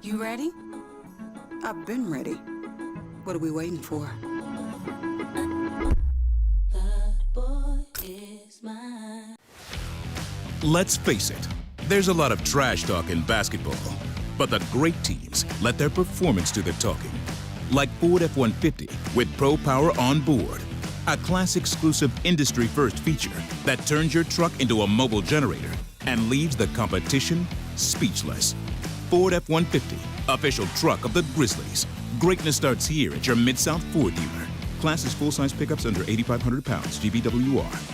You ready? I've been ready. What are we waiting for? Let's face it, there's a lot of trash talk in basketball, but the great teams let their performance do the talking. Like Ford F-150 with Pro Power on board, a class-exclusive industry-first feature that turns your truck into a mobile generator and leaves the competition speechless. Ford F-150, official truck of the Grizzlies. Greatness starts here at your Mid-South Ford dealer. Class is full-size pickups under 8,500 pounds, GVWR.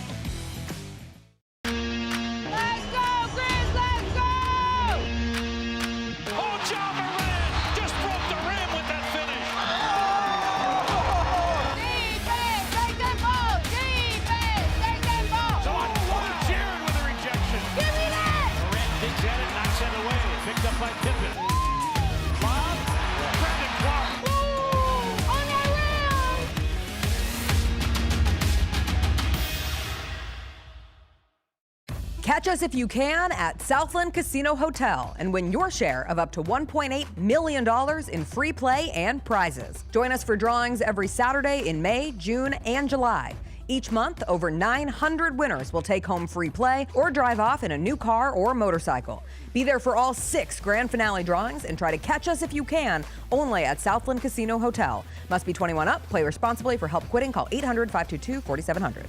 Catch us if you can at Southland Casino Hotel and win your share of up to $1.8 million in free play and prizes. Join us for drawings every Saturday in May, June, and July. Each month, over 900 winners will take home free play or drive off in a new car or motorcycle. Be there for all 6 grand finale drawings and try to catch us if you can, only at Southland Casino Hotel. Must be 21 up. Play responsibly. For help quitting, call 800-522-4700.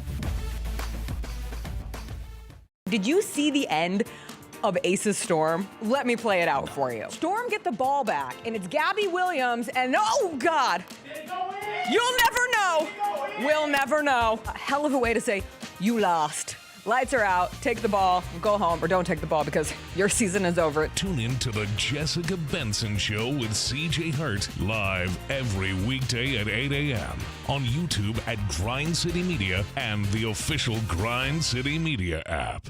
Did you see the end of Ace's Storm? Let me play it out for you. Storm get the ball back, and it's Gabby Williams, and oh, God. You'll never know. We'll never know. A hell of a way to say, you lost. Lights are out, take the ball, go home, or don't take the ball because your season is over. Tune in to the Jessica Benson Show with CJ Hurt, live every weekday at 8 a.m. on YouTube at Grind City Media and the official Grind City Media app.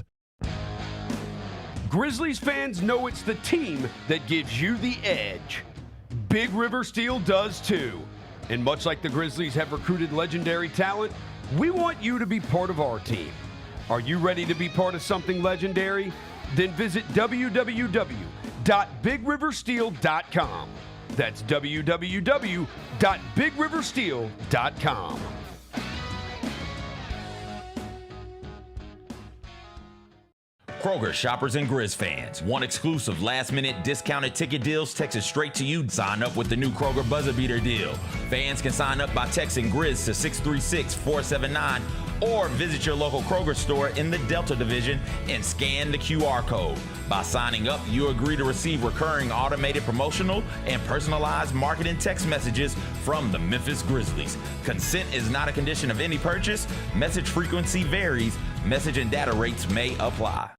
Grizzlies fans know it's the team that gives you the edge. Big River Steel does too. And much like the Grizzlies have recruited legendary talent, we want you to be part of our team. Are you ready to be part of something legendary? Then visit www.bigriversteel.com. That's www.bigriversteel.com. Kroger shoppers and Grizz fans. Want exclusive last-minute discounted ticket deals texted straight to you? Sign up with the new Kroger Buzzer Beater deal. Fans can sign up by texting Grizz to 636-479 or visit your local Kroger store in the Delta Division and scan the QR code. By signing up, you agree to receive recurring automated promotional and personalized marketing text messages from the Memphis Grizzlies. Consent is not a condition of any purchase. Message frequency varies. Message and data rates may apply.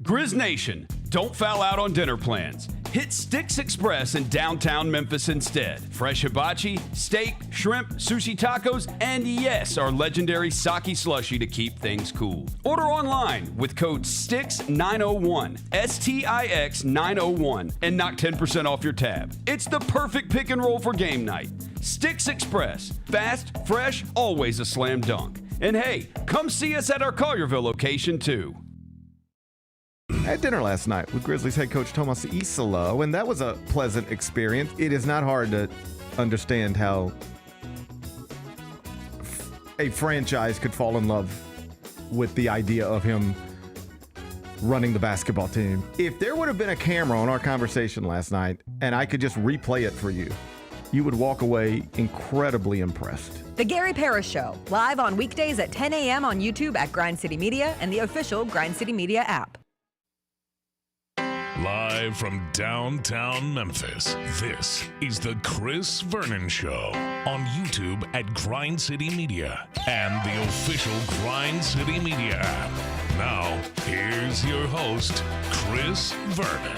Grizz Nation, don't foul out on dinner plans. Hit Sticks Express in downtown Memphis instead. Fresh hibachi, steak, shrimp, sushi tacos, and yes, our legendary sake slushy to keep things cool. Order online with code STIX901, STIX 901, and knock 10% off your tab. It's the perfect pick and roll for game night. Sticks Express, fast, fresh, always a slam dunk. And hey, come see us at our Collierville location too. I had dinner last night with Grizzlies head coach Tomas Isalo, and that was a pleasant experience. It is not hard to understand how a franchise could fall in love with the idea of him running the basketball team. If there would have been a camera on our conversation last night and I could just replay it for you, you would walk away incredibly impressed. The Gary Parrish Show, live on weekdays at 10 a.m. on YouTube at Grind City Media and the official Grind City Media app. Live from downtown Memphis, this is the Chris Vernon Show on YouTube at Grind City Media and the official Grind City Media app. Now, here's your host, Chris Vernon.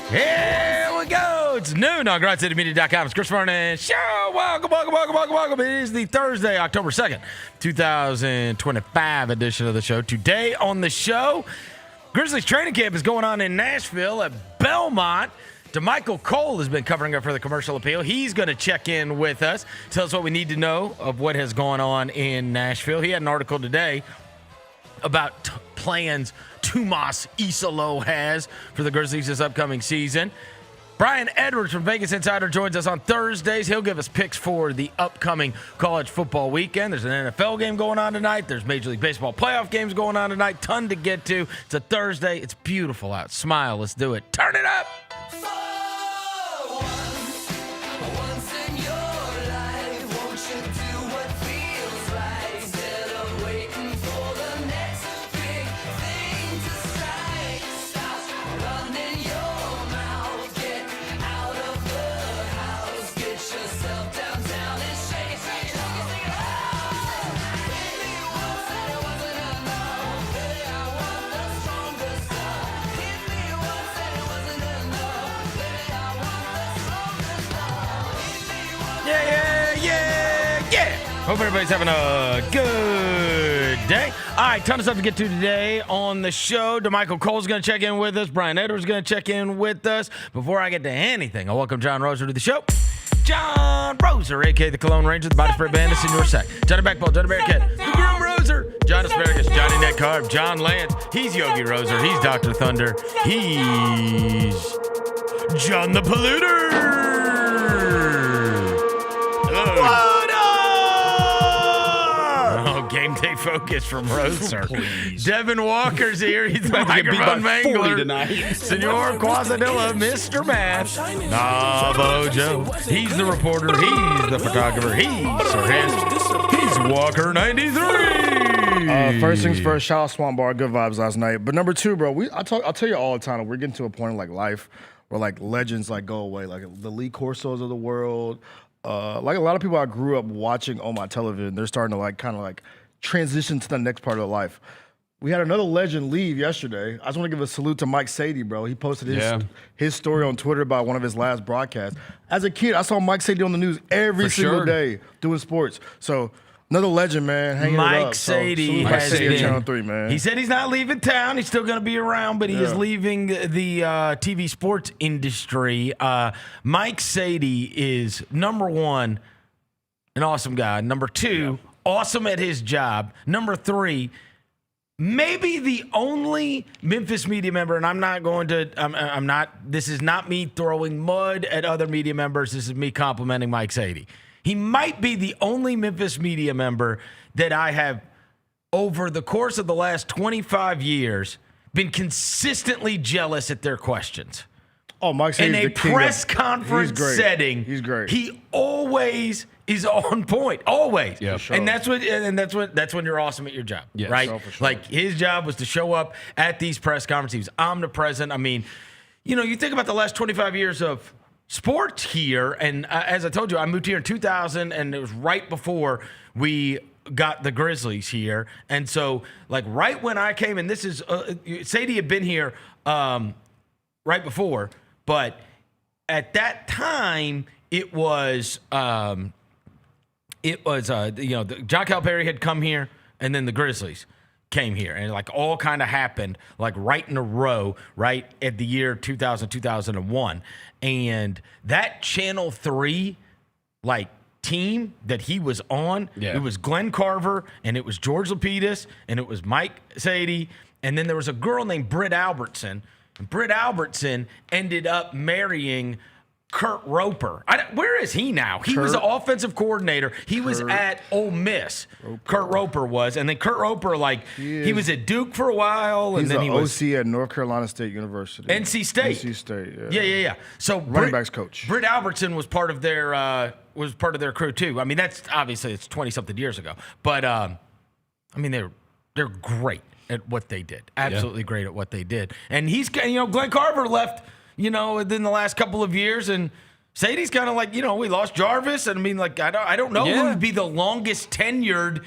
Here we go. It's noon on GrindCityMedia.com. It's Chris Vernon Show. Welcome. It is the Thursday, October 2nd, 2025 edition of the show. Today on the show, Grizzlies training camp is going on in Nashville at Belmont. DeMichael Cole has been covering up for the Commercial Appeal. He's going to check in with us, tell us what we need to know of what has gone on in Nashville. He had an article today about plans Tomas Isolo has for the Grizzlies this upcoming season. Brian Edwards from Vegas Insider joins us on Thursdays. He'll give us picks for the upcoming college football weekend. There's an NFL game going on tonight. There's Major League Baseball playoff games going on tonight. Ton to get to. It's a Thursday. It's beautiful out. Smile. Let's do it. Turn it up. Hope everybody's having a good day. All right, ton of stuff to get to today on the show. DeMichael Cole's going to check in with us. Brian Edwards is going to check in with us. Before I get to anything, I welcome John Roser to the show. John Roser, a.k.a. the Cologne Ranger, the Body Spray Bandit, Senior Sack. Johnny Backball, Johnny Bearcat, the Groom Roser, John Asparagus, Johnny Neck Carb, John Lance. He's Yogi Roser. He's Dr. Thunder. He's John the Polluter. Hello. Game day focus from Roser. Devin Walker's here. He's the microphone mangler. Senor Quasadilla, Mr. Math. Navo Joe. He's the reporter. He's the photographer. He's Sir Hans. He's Walker 93. First things first, shout out Swamp Bar. Good vibes last night. But number two, bro, I'll tell you all the time, we're getting to a point in like life where like legends like go away. Like the Lee Corsos of the world. Like a lot of people I grew up watching on my television, they're starting to like kind of like transition to the next part of their life. We had another legend leave yesterday. I just want to give a salute to Mike Sadi, bro. He posted his story on Twitter about one of his last broadcasts. As a kid, I saw Mike Sadi on the news every single day doing sports. So another legend, man. Hanging Mike it up. Sadie so, has been. Channel 3, man. He said he's not leaving town. He's still going to be around, but he is leaving the TV sports industry. Mike Sadie is, number one, an awesome guy. Number two, awesome at his job. Number three, maybe the only Memphis media member, and I'm not, this is not me throwing mud at other media members. This is me complimenting Mike Sadie. He might be the only Memphis media member that I have, over the course of the last 25 years, been consistently jealous at their questions. Oh, Mike Sadie's in a press conference setting, he's great. He always is on point, always. Yeah, sure. And that's when you're awesome at your job, right? So for sure. Like his job was to show up at these press conferences. He was omnipresent. I mean, you think about the last 25 years of sports here, and as I told you, I moved here in 2000, and it was right before we got the Grizzlies here. And so, like, right when I came, and this is Sadie had been here right before, but at that time it was it was, John Calipari had come here, and then the Grizzlies came here, and like all kind of happened like right in a row, right at the year 2000, 2001. And that Channel 3, like, team that he was on, it was Glenn Carver, and it was George Lapidus, and it was Mike Sadi, and then there was a girl named Britt Albertson. And Britt Albertson ended up marrying Kurt Roper. Where is he now? He was the offensive coordinator. He was at Ole Miss. Kurt Roper was. And then Kurt Roper, he was at Duke for a while. And then he was OC at North Carolina State University. NC State. NC State, Yeah. So running backs coach. Britt Albertson was part of their crew too. I mean, that's obviously it's 20-something years ago. But I mean, they're great at what they did. Absolutely great at what they did. And he's, Glenn Carver left, within the last couple of years, and Sadie's kind of like, we lost Jarvis, and I mean, like, I don't know who would be the longest tenured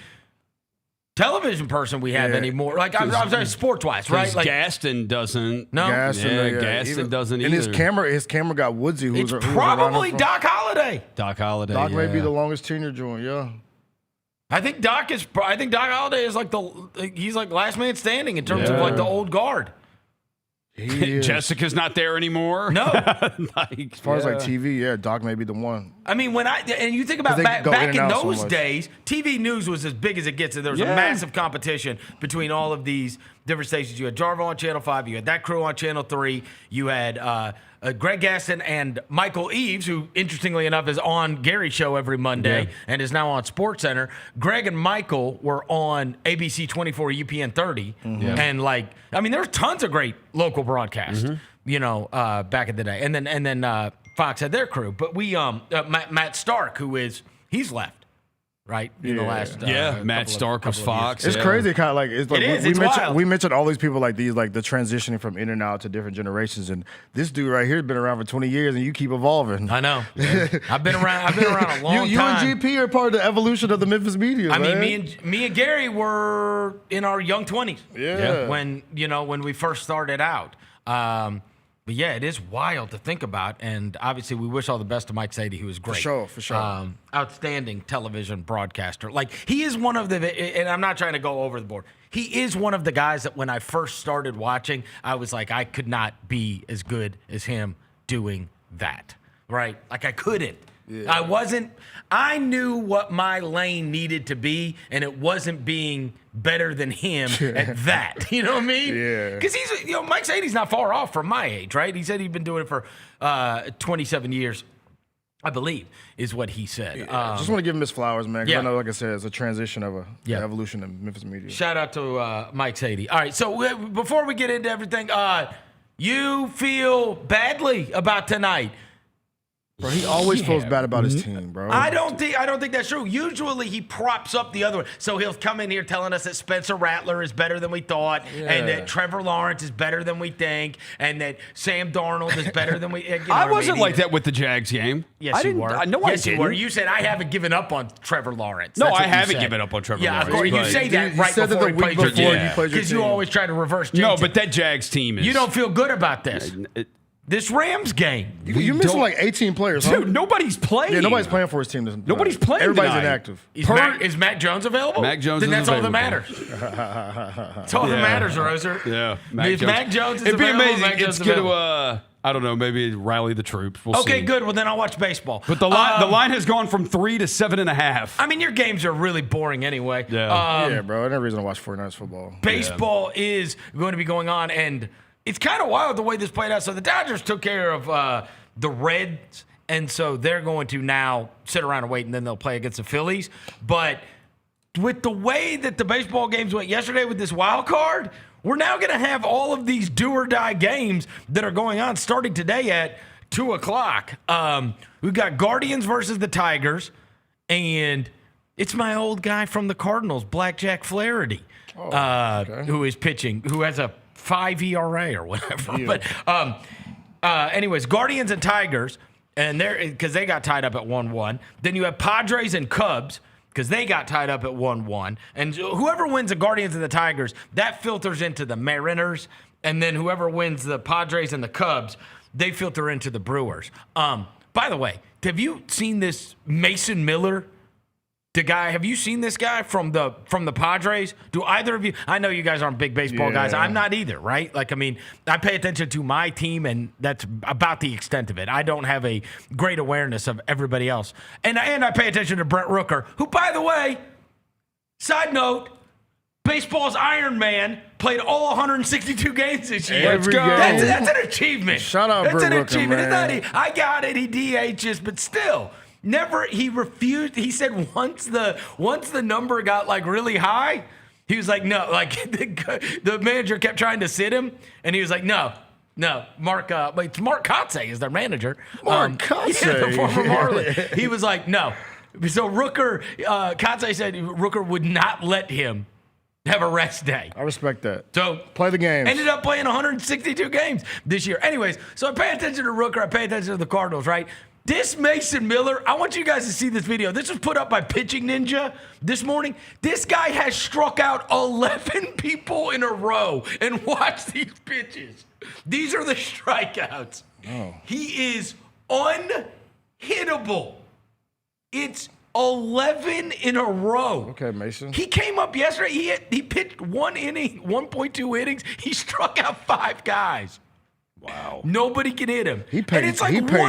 television person we have anymore. Like, I'm sorry, sports-wise, right? Like Gaston doesn't. No, Gaston doesn't either. And his camera got woodsy. It's probably Doc Holliday. Doc Holliday. Doc may be the longest tenure joint. Yeah. I think Doc Holliday is he's like last man standing in terms of like the old guard. Jessica's not there anymore. No. As far as like TV, Doc may be the one. I mean, and you think about back in those days, TV news was as big as it gets, and there was a massive competition between all of these different stations. You had Jarvo on Channel 5, you had that crew on Channel 3, you had Greg Gaston and Michael Eaves, who, interestingly enough, is on Gary's show every Monday and is now on SportsCenter. Greg and Michael were on ABC 24 UPN 30. And, there were tons of great local broadcasts, back in the day. And then Fox had their crew. But we, Matt Stark, he's left. Right in the last Matt Stark was Fox. It's crazy, kind of like wild. We mentioned all these people like these, like the transitioning from in and out to different generations, and this dude right here has been around for 20 years, and you keep evolving. I know. I've been around a long time. You and GP are part of the evolution of the Memphis media. I mean, me and Gary were in our young 20s. When we first started out. But yeah, it is wild to think about, and obviously we wish all the best to Mike Sadi, who is great. For sure. Outstanding television broadcaster. Like, he is one of the, and I'm not trying to go over the board, he is one of the guys that when I first started watching, I was like, I could not be as good as him doing that, right? Like, I couldn't. Yeah. I knew what my lane needed to be, and it wasn't being better than him at that. You know what I mean? Yeah. Because Mike Sadi's not far off from my age, right? He said he'd been doing it for 27 years, I believe, is what he said. Yeah. Just want to give him his flowers, man. Because I know, like I said, it's a transition of the evolution of Memphis media. Shout out to Mike Sadi. All right, so before we get into everything, you feel badly about tonight. Bro, he always feels bad about his team, bro. I don't think that's true. Usually he props up the other one. So he'll come in here telling us that Spencer Rattler is better than we thought, and that Trevor Lawrence is better than we think, and that Sam Darnold is better than we. I wasn't like that with the Jags game. Yes, you were. Yes, you were. You said I haven't given up on Trevor Lawrence. No, I haven't given up on Trevor Lawrence. Yeah, of course. You say that right before he plays your team. Because you always try to reverse jinx. No, but that Jags team is. You don't feel good about this. This Rams game. You missing like 18 players, huh? Dude, nobody's playing. Yeah, nobody's playing for his team. Nobody's playing. Everybody's tonight. inactive. Is Mac Jones available? Mac Jones then is that's available. all that matters. That's all that matters, Roser. Yeah. If Mac Jones is It'd be available, amazing. It's going to, I don't know, maybe rally the troops. We'll see. Okay, good. Well, then I'll watch baseball. But the line has gone from 3 to 7.5. I mean, your games are really boring anyway. Yeah. Bro. I never reason to watch 49ers football. Baseball is going to be going on, and it's kind of wild the way this played out. So the Dodgers took care of the Reds, and so they're going to now sit around and wait, and then they'll play against the Phillies. But with the way that the baseball games went yesterday with this wild card, we're now going to have all of these do-or-die games that are going on starting today at 2 o'clock. We've got Guardians versus the Tigers, and it's my old guy from the Cardinals, Blackjack Flaherty, who is pitching, who has a 5 ERA or whatever. Yeah. But anyways, Guardians and Tigers, and because they got tied up at 1-1. Then you have Padres and Cubs, because they got tied up at 1-1. And whoever wins the Guardians and the Tigers, that filters into the Mariners. And then whoever wins the Padres and the Cubs, they filter into the Brewers. By the way, have you seen this Mason Miller The guy, have you seen this guy from the Padres? Do either of you? I know you guys aren't big baseball guys. I'm not either, right? Like, I mean, I pay attention to my team, and that's about the extent of it. I don't have a great awareness of everybody else. And I pay attention to Brent Rooker, who, by the way, side note, baseball's Iron Man, played all 162 games this year. Every game. That's an achievement. Shout out That's Brent an Rooker, achievement. man. It's not, I got it. He DHs, but still. Never, he refused. He said once the number got like really high, he was like, no, like the manager kept trying to sit him, and he was like, no, Mark Kotsay is their manager. Mark Kotsay. The former Marlin. He was like, no. So Rooker, Kotsay said Rooker would not let him have a rest day. I respect that. So play the games. Ended up playing 162 games this year. Anyways, so I pay attention to Rooker. I pay attention to the Cardinals, right? This Mason Miller, I want you guys to see this video. This was put up by Pitching Ninja this morning. This guy has struck out 11 people in a row. And watch these pitches. These are the strikeouts. Oh. He is unhittable. It's 11 in a row. Okay, Mason. He came up yesterday. He pitched 1 inning, 1.2 innings. He struck out 5 guys. Wow. Nobody can hit him. He paint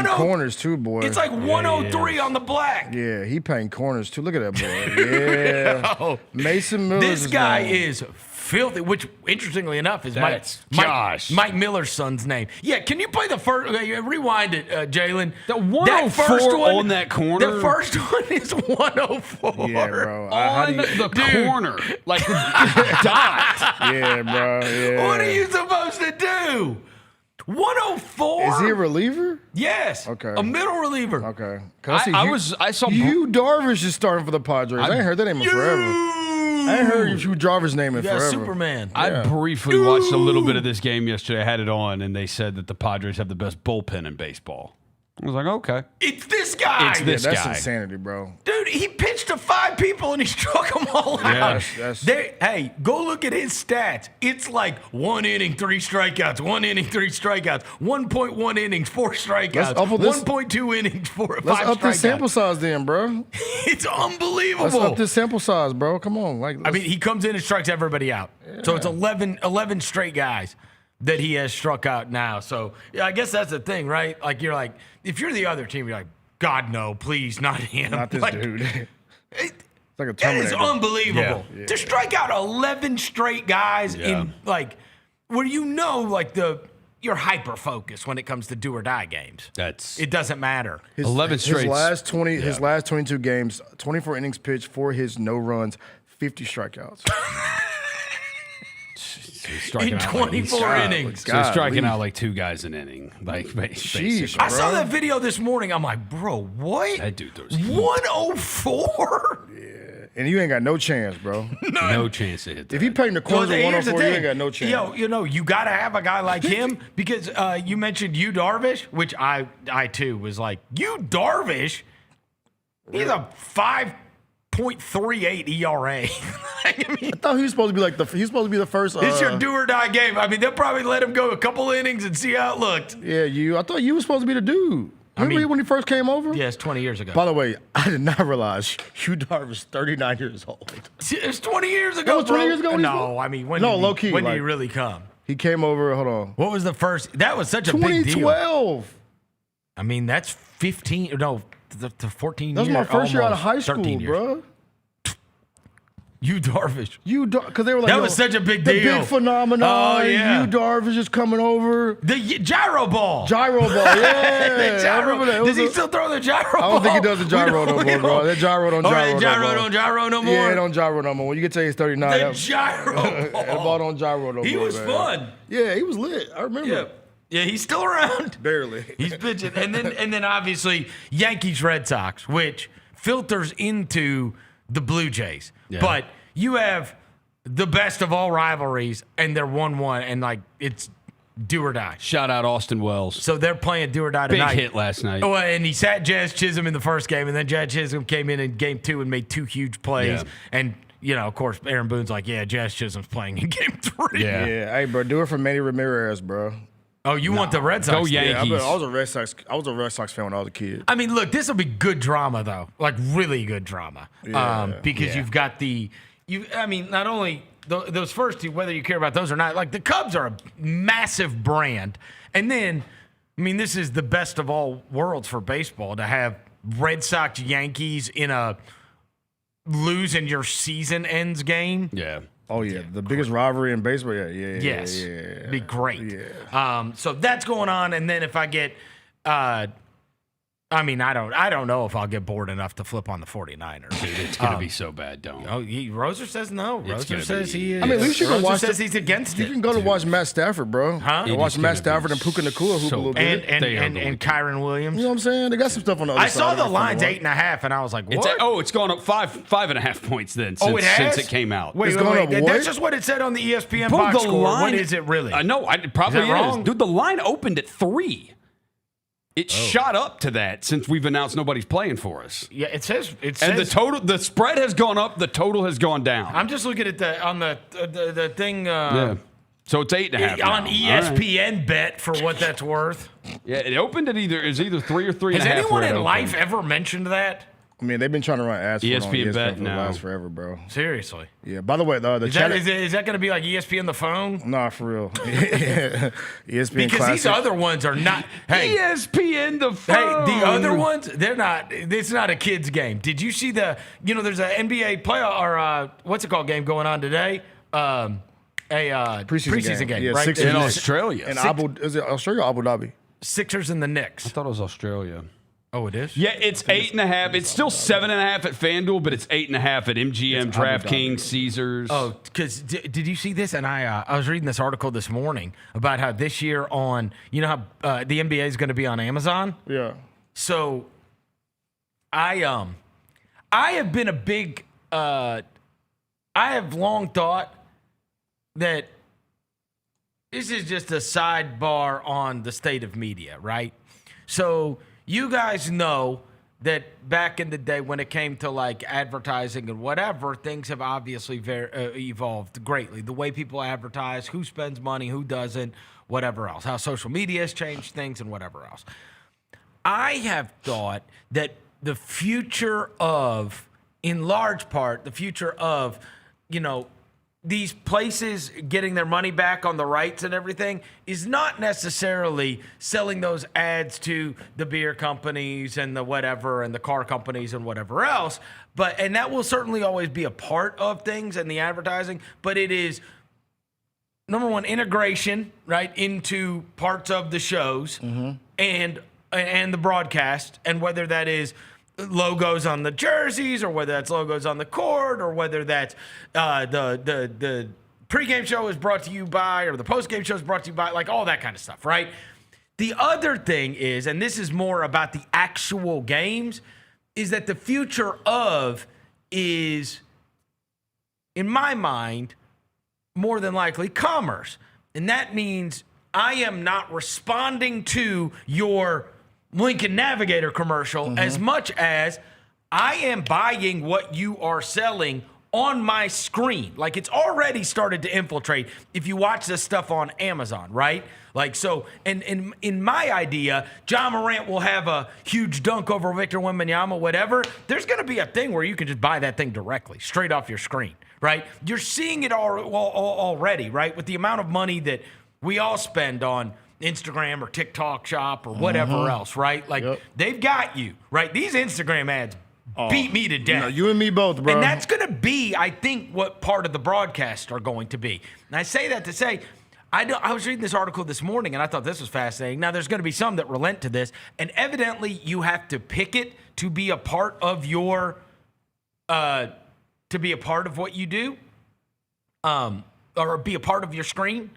corners too, boy. It's like 103 on the black. Yeah, he paint corners too. Look at that boy. Yeah. Yo, Mason Miller. This guy is filthy, which interestingly enough is Mike Miller's son's name. Yeah, can you play the first? Rewind it, Jalen. The 104 on that corner. The first one is 104. Yeah, bro. On the corner. Like the dot. Yeah, bro. Yeah. What are you supposed to do? 104? Is he a reliever? Yes. Okay. A middle reliever. Okay. I saw Hugh Darvish is starting for the Padres. I ain't heard that name in forever. I ain't heard Hugh Darvish name in forever. Superman. I briefly watched a little bit of this game yesterday. I had it on, and they said that the Padres have the best bullpen in baseball. I was like, okay. It's this guy. It's this That's guy. insanity, bro. Dude, he pitched to 5 people and he struck them all out. Hey, go look at his stats. It's like 1 inning, 3 strikeouts, 1 inning, 3 strikeouts, 1.1 innings, 4 strikeouts, 1.2 innings, 5 strikeouts. Let's up the sample size then, bro. It's unbelievable. Let's up the sample size, bro. Come on. I mean, he comes in and strikes everybody out. Yeah. So it's 11 straight guys that he has struck out now. So yeah, I guess that's the thing, right? Like, you're like, if you're the other team, you're like, God, no, please, not him. Not this dude. It's like a That Terminator. is unbelievable. Yeah. To strike out 11 straight guys in, like, where like, you're hyper-focused when it comes to do-or-die games. It doesn't matter. 11 straight. His last 22 games, 24 innings pitched, 4 hits, no runs, 50 strikeouts. In 24 innings. So he's striking out like 2 guys an inning. Like, basically. I saw that video this morning. I'm like, bro, what? That dude throws 104? Yeah. And you ain't got no chance, bro. No chance to hit that. If he painting the corners at 104, you ain't got no chance. Yo, you got to have a guy like him because you mentioned Yu Darvish, which I too was like, Yu Darvish, he's a 5.38 ERA. I thought he was supposed to be the first. It's your do or die game. I mean, they'll probably let him go a couple innings and see how it looked. Yeah, I thought you was supposed to be the dude. Remember when he first came over? Yes, 20 years ago. By the way, I did not realize Hugh Darvish 39 years old. It's 20 years ago. That was 20 years ago. No, I mean, when did he really come? He came over. Hold on. What was the first? That was such a big deal. 2012. I mean, that's 15. No, the 14 years. That was my first year out of high school, bro. Yu Darvish. Because they were like, that was such a big deal. The big phenomenon. Oh, yeah. Yu Darvish is coming over. The gyro ball. Gyro ball, yeah. I remember that. Does he still throw the gyro ball? I don't think he does the gyro no more, bro. That gyro don't gyro don't gyro no more? Yeah, it don't gyro no more. When you get to age 39. The gyro ball. That ball don't gyro no more, He was man. fun. Yeah, he was lit. I remember. Yeah, he's still around. Barely. He's pitching. And then obviously Yankees Red Sox, which filters into the Blue Jays. Yeah. But you have the best of all rivalries, and they're 1-1, and like it's do or die. Shout out Austin Wells. So they're playing do or die tonight. Big hit last night. Oh, and he sat Jazz Chisholm in the first game, and then Jazz Chisholm came in game 2 and made 2 huge plays. Yeah. And of course, Aaron Boone's like, yeah, Jazz Chisholm's playing in game 3. Yeah. Hey, bro, do it for Manny Ramirez, bro. Oh, you want the Red Sox? Go to- Yankees. I was a Red Sox fan when I was a kid. I mean, look, this will be good drama though, like really good drama, because you've got I mean, not only those first two, whether you care about those or not, like the Cubs are a massive brand, and then, I mean, this is the best of all worlds for baseball to have Red Sox Yankees in a losing your season ends game. Yeah. Oh yeah, the biggest rivalry in baseball. Yes, Yeah. it'd be great. Yeah. So that's going on, and then if I get, I mean, I don't know if I'll get bored enough to flip on the 49ers. Dude, it's going to be so bad, don't. Oh, Roser says no. Roser gonna says be- he is. I mean, at least you can Roser watch. says he's against You it. can go to watch Matt Stafford, bro. Huh? You It watch is Matt gonna Stafford be and Puka Nakua hoop a so little bad. bit. And Kyron Williams. You know what I'm saying? They got some stuff on the other I side. saw the of it. line's Fun to watch. 8.5, and I was like, what? It's gone up 5.5 points then since, it has? since it came out. Wait, It's wait, going wait. up what? That's just what it said on the ESPN Bro, box the score. line- What is it really? No, it probably Is that wrong? Dude, the line opened at 3. It shot up to that since we've announced nobody's playing for us. Yeah, it says. And the spread has gone up, the total has gone down. I'm just looking at the thing. Yeah. So it's 8.5 On now. ESPN bet for what that's worth. Yeah, it opened at either 3 or 3.5. Has anyone where it in opened. life ever mentioned that? I mean, they've been trying to run ads for it on ESPN ESPN bet for the now. last forever, bro. Seriously. Yeah. By the way, the Is chat. that going to be like ESPN the phone? Nah, for real. ESPN Because Classic. these other ones are not. Hey, ESPN the phone. hey, the other ones, they're not. It's not a kids game. Did you see there's an NBA playoff or what's it called game going on today? Preseason game, Yeah, right? Sixers in and- Australia. And Six- is it Australia or Abu Dhabi? Sixers and the Knicks. I thought it was Australia. Oh, it is? Yeah, it's 8.5. It's still 7.5 at FanDuel, but it's 8.5 at MGM, It's Abu Dhabi. DraftKings, Caesars. Oh, because did you see this? And I was reading this article this morning about how this year how the NBA is going to be on Amazon. Yeah. So I have been a big I have long thought that this is just a sidebar on the state of media, right? So you guys know that back in the day when it came to like advertising and whatever, things have obviously evolved greatly. The way people advertise, who spends money, who doesn't, whatever else, how social media has changed things and whatever else. I have thought that the future of, in large part, the future of, these places getting their money back on the rights and everything is not necessarily selling those ads to the beer companies and the whatever and the car companies and whatever else. And that will certainly always be a part of things and the advertising, but it is, number one, integration, right, into parts of the shows and the broadcast, and whether that is logos on the jerseys or whether that's logos on the court or whether that's the pregame show is brought to you by or the postgame show is brought to you by, like all that kind of stuff, right? The other thing is, and this is more about the actual games, is that the future of is, in my mind, more than likely commerce. And that means I am not responding to your Lincoln Navigator commercial as much as I am buying what you are selling on my screen. Like, it's already started to infiltrate if you watch this stuff on Amazon, right? Like, so, and in my idea, John Morant will have a huge dunk over Victor Wembanyama, whatever. There's going to be a thing where you can just buy that thing directly, straight off your screen, right? You're seeing it already, right? With the amount of money that we all spend on Instagram or TikTok shop or whatever else, right? Like, they've got you, right? These Instagram ads beat me to death. You and me both, bro. And that's going to be, I think, what part of the broadcast are going to be. And I say that to say, I was reading this article this morning, and I thought this was fascinating. Now, there's going to be some that relent to this, and evidently you have to pick it to be a part of your, to be a part of what you do, or be a part of your screen.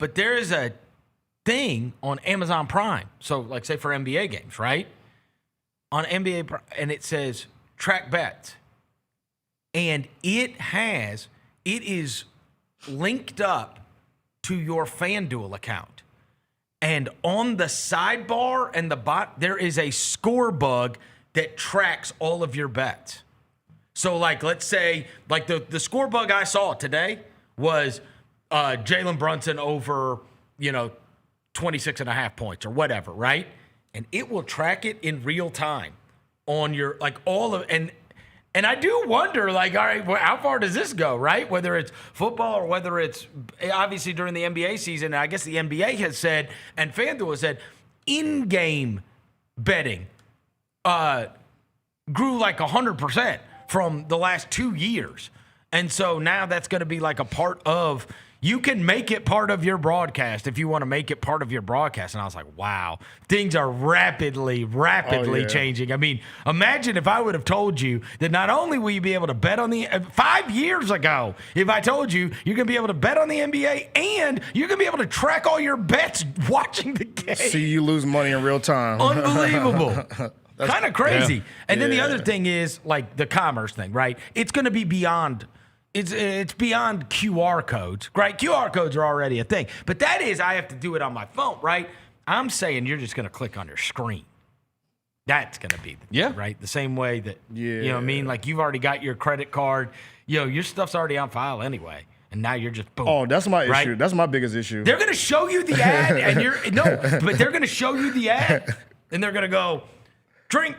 But there is a thing on Amazon Prime. So, like, say for NBA games, right? On NBA Prime, and it says track bets. And it is linked up to your FanDuel account. And on the sidebar and the there is a score bug that tracks all of your bets. So, like, let's say, like, the score bug I saw today was Jalen Brunson over, 26.5 points or whatever, right? And it will track it in real time on your, like, all of, and I do wonder, like, all right, well, how far does this go, right? Whether it's football or whether it's obviously during the NBA season. I guess the NBA has said, and FanDuel has said, in-game betting grew like 100% from the last 2 years. And so now that's going to be like a part of, you can make it part of your broadcast if you want to make it part of your broadcast. And I was like, wow, things are rapidly changing. I mean, imagine if I would have told you that not only will you be able to bet on the 5 years ago, if I told you you're going to be able to bet on the NBA and you're going to be able to track all your bets watching the game. See you lose money in real time. Unbelievable. Kind of crazy. Yeah. And then the other thing is like the commerce thing, right? It's going to be beyond. It's beyond QR codes, right? QR codes are already a thing. But that is, I have to do it on my phone, right? I'm saying you're just going to click on your screen. That's going to be, right? The same way that, you know what I mean? Like you've already got your credit card. Your stuff's already on file anyway. And now you're just boom. Oh, that's my right? issue. That's my biggest issue. They're going to show you the ad and but they're going to show you the ad and they're going to go, drink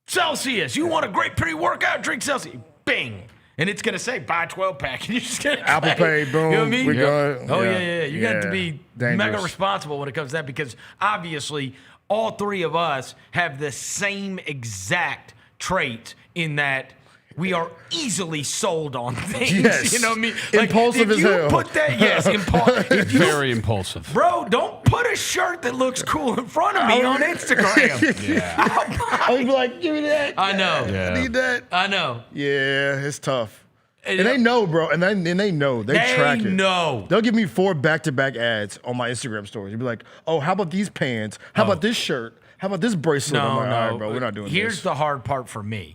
Celsius. You want a great pre-workout? Drink Celsius. Bing. And it's going to say, buy a 12-pack. And you're just going to Apple Pay, boom. You know what I mean? We go. Oh, yeah. You got to be dangerous. mega responsible when it comes to that because obviously all three of us have the same exact trait in that we are easily sold on things. Yes. You know what I mean? Like, impulsive as hell. If you put that, impulsive. Very impulsive. Bro, don't put a shirt that looks cool in front of me on Instagram. I would be like, give me that. I know. Yeah. I need that. I know. Yeah, it's tough. And they know, bro. And they know. They track it. They know. They'll give me 4 back-to-back ads on my Instagram stories. You'll be like, oh, how about these pants? How about this shirt? How about this bracelet? I'm like, all right, bro, we're not doing this. Here's the hard part for me.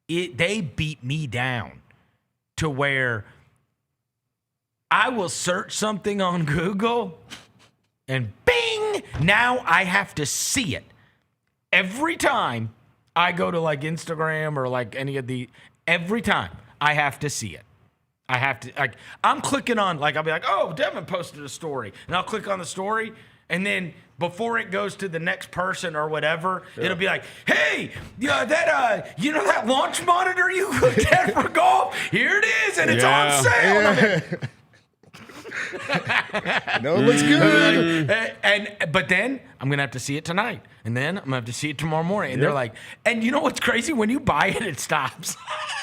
They beat me down to where I will search something on Google and bing, now I have to see it. Every time I go to like Instagram or like any of every time I have to see it. I have to, like, I'm clicking on, like, I'll be like, oh, Devin posted a story. And I'll click on the story and then before it goes to the next person or whatever, it'll be like, hey, that launch monitor you looked at for golf, here it is, and it's on sale. No, it looks good. But then I'm gonna have to see it tonight, and then I'm gonna have to see it tomorrow morning. And they're like, and you know what's crazy? When you buy it, it stops.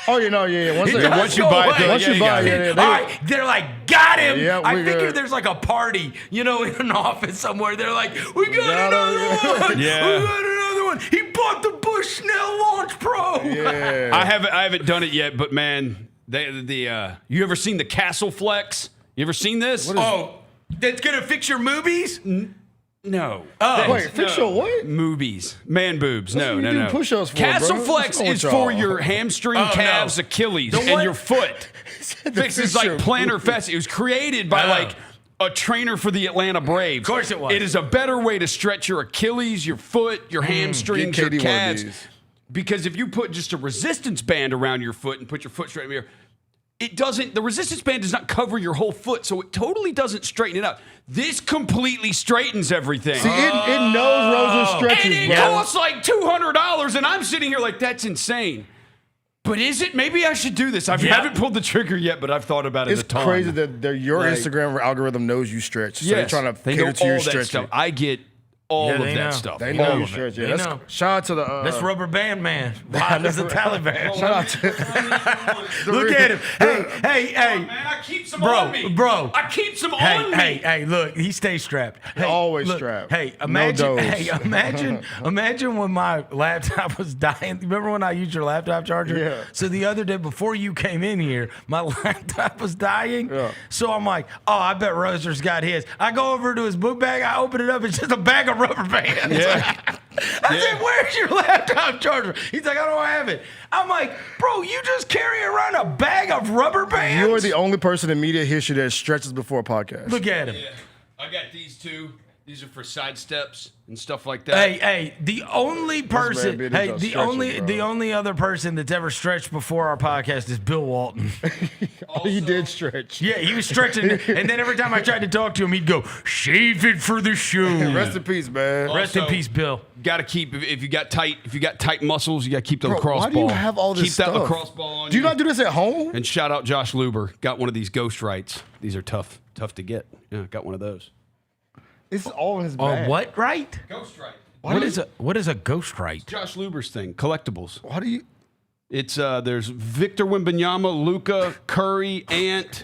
Oh, yeah. Once you buy it, all right, they're like, got him. Yeah, I figure there's like a party, in an office somewhere. They're like, we got another one. Yeah. We got another one. He bought the Bushnell Launch Pro. Yeah. I haven't done it yet, but man, you ever seen the Castle Flex? You ever seen this? That's gonna fix your movies? No. Oh, wait, fix your what? Movies. Man boobs. No. do push-ups for, Castle bro? Flex What's is wrong with for y'all? your hamstring, calves, Achilles, and your foot. Fixes like plantar fascia. It was created by like a trainer for the Atlanta Braves. Of course it was. It is a better way to stretch your Achilles, your foot, your hamstrings, your calves. Because if you put just a resistance band around your foot and put your foot straight in the air, the resistance band does not cover your whole foot, so it totally doesn't straighten it out. This completely straightens everything. See, it knows rows and stretches, and it costs like $200, and I'm sitting here like, that's insane. But is it? Maybe I should do this. I haven't pulled the trigger yet, but I've thought about it a ton. It's crazy that your Instagram algorithm knows you stretch. So they're trying to cater to your stretching. I get all of that stuff. They know you stretch. Yeah, shout out to the. That's Rubber Band Man. That's the Taliban. Shout out to. Look at him. Hey. Man, I keep some on me. Bro. I keep some on me. Hey, look, he stays strapped. Hey, always strapped. Hey, imagine when my laptop was dying. Remember when I used your laptop charger? Yeah. So the other day before you came in here, my laptop was dying. Yeah. So I'm like, oh, I bet Roser's got his. I go over to his book bag. I open it up. It's just a bag of rubber bands. Yeah. I said, where's your laptop charger? He's like, I don't have it. I'm like, bro, you just carry around a bag of rubber bands? You're the only person in media history that stretches before a podcast. Look at him. Yeah. I got these two. These are for side steps and stuff like that. Hey, the only person, the only other person that's ever stretched before our podcast is Bill Walton. He did stretch. Yeah, he was stretching, and then every time I tried to talk to him, he'd go, "Shave it for the show." Rest in peace, man. Rest in peace, Bill. Got to keep if you got tight muscles, you got to keep the lacrosse why ball. do you have all this keep stuff? that lacrosse ball on. Do you not do this at home? And shout out Josh Luber. Got one of these ghost rights. These are tough to get. Yeah, got one of those. It's all in his bag. What right? Ghost right. What is a ghost right? Josh Luber's thing. Collectibles. Why do you? It's there's Victor Wembanyama, Luka, Curry, Ant,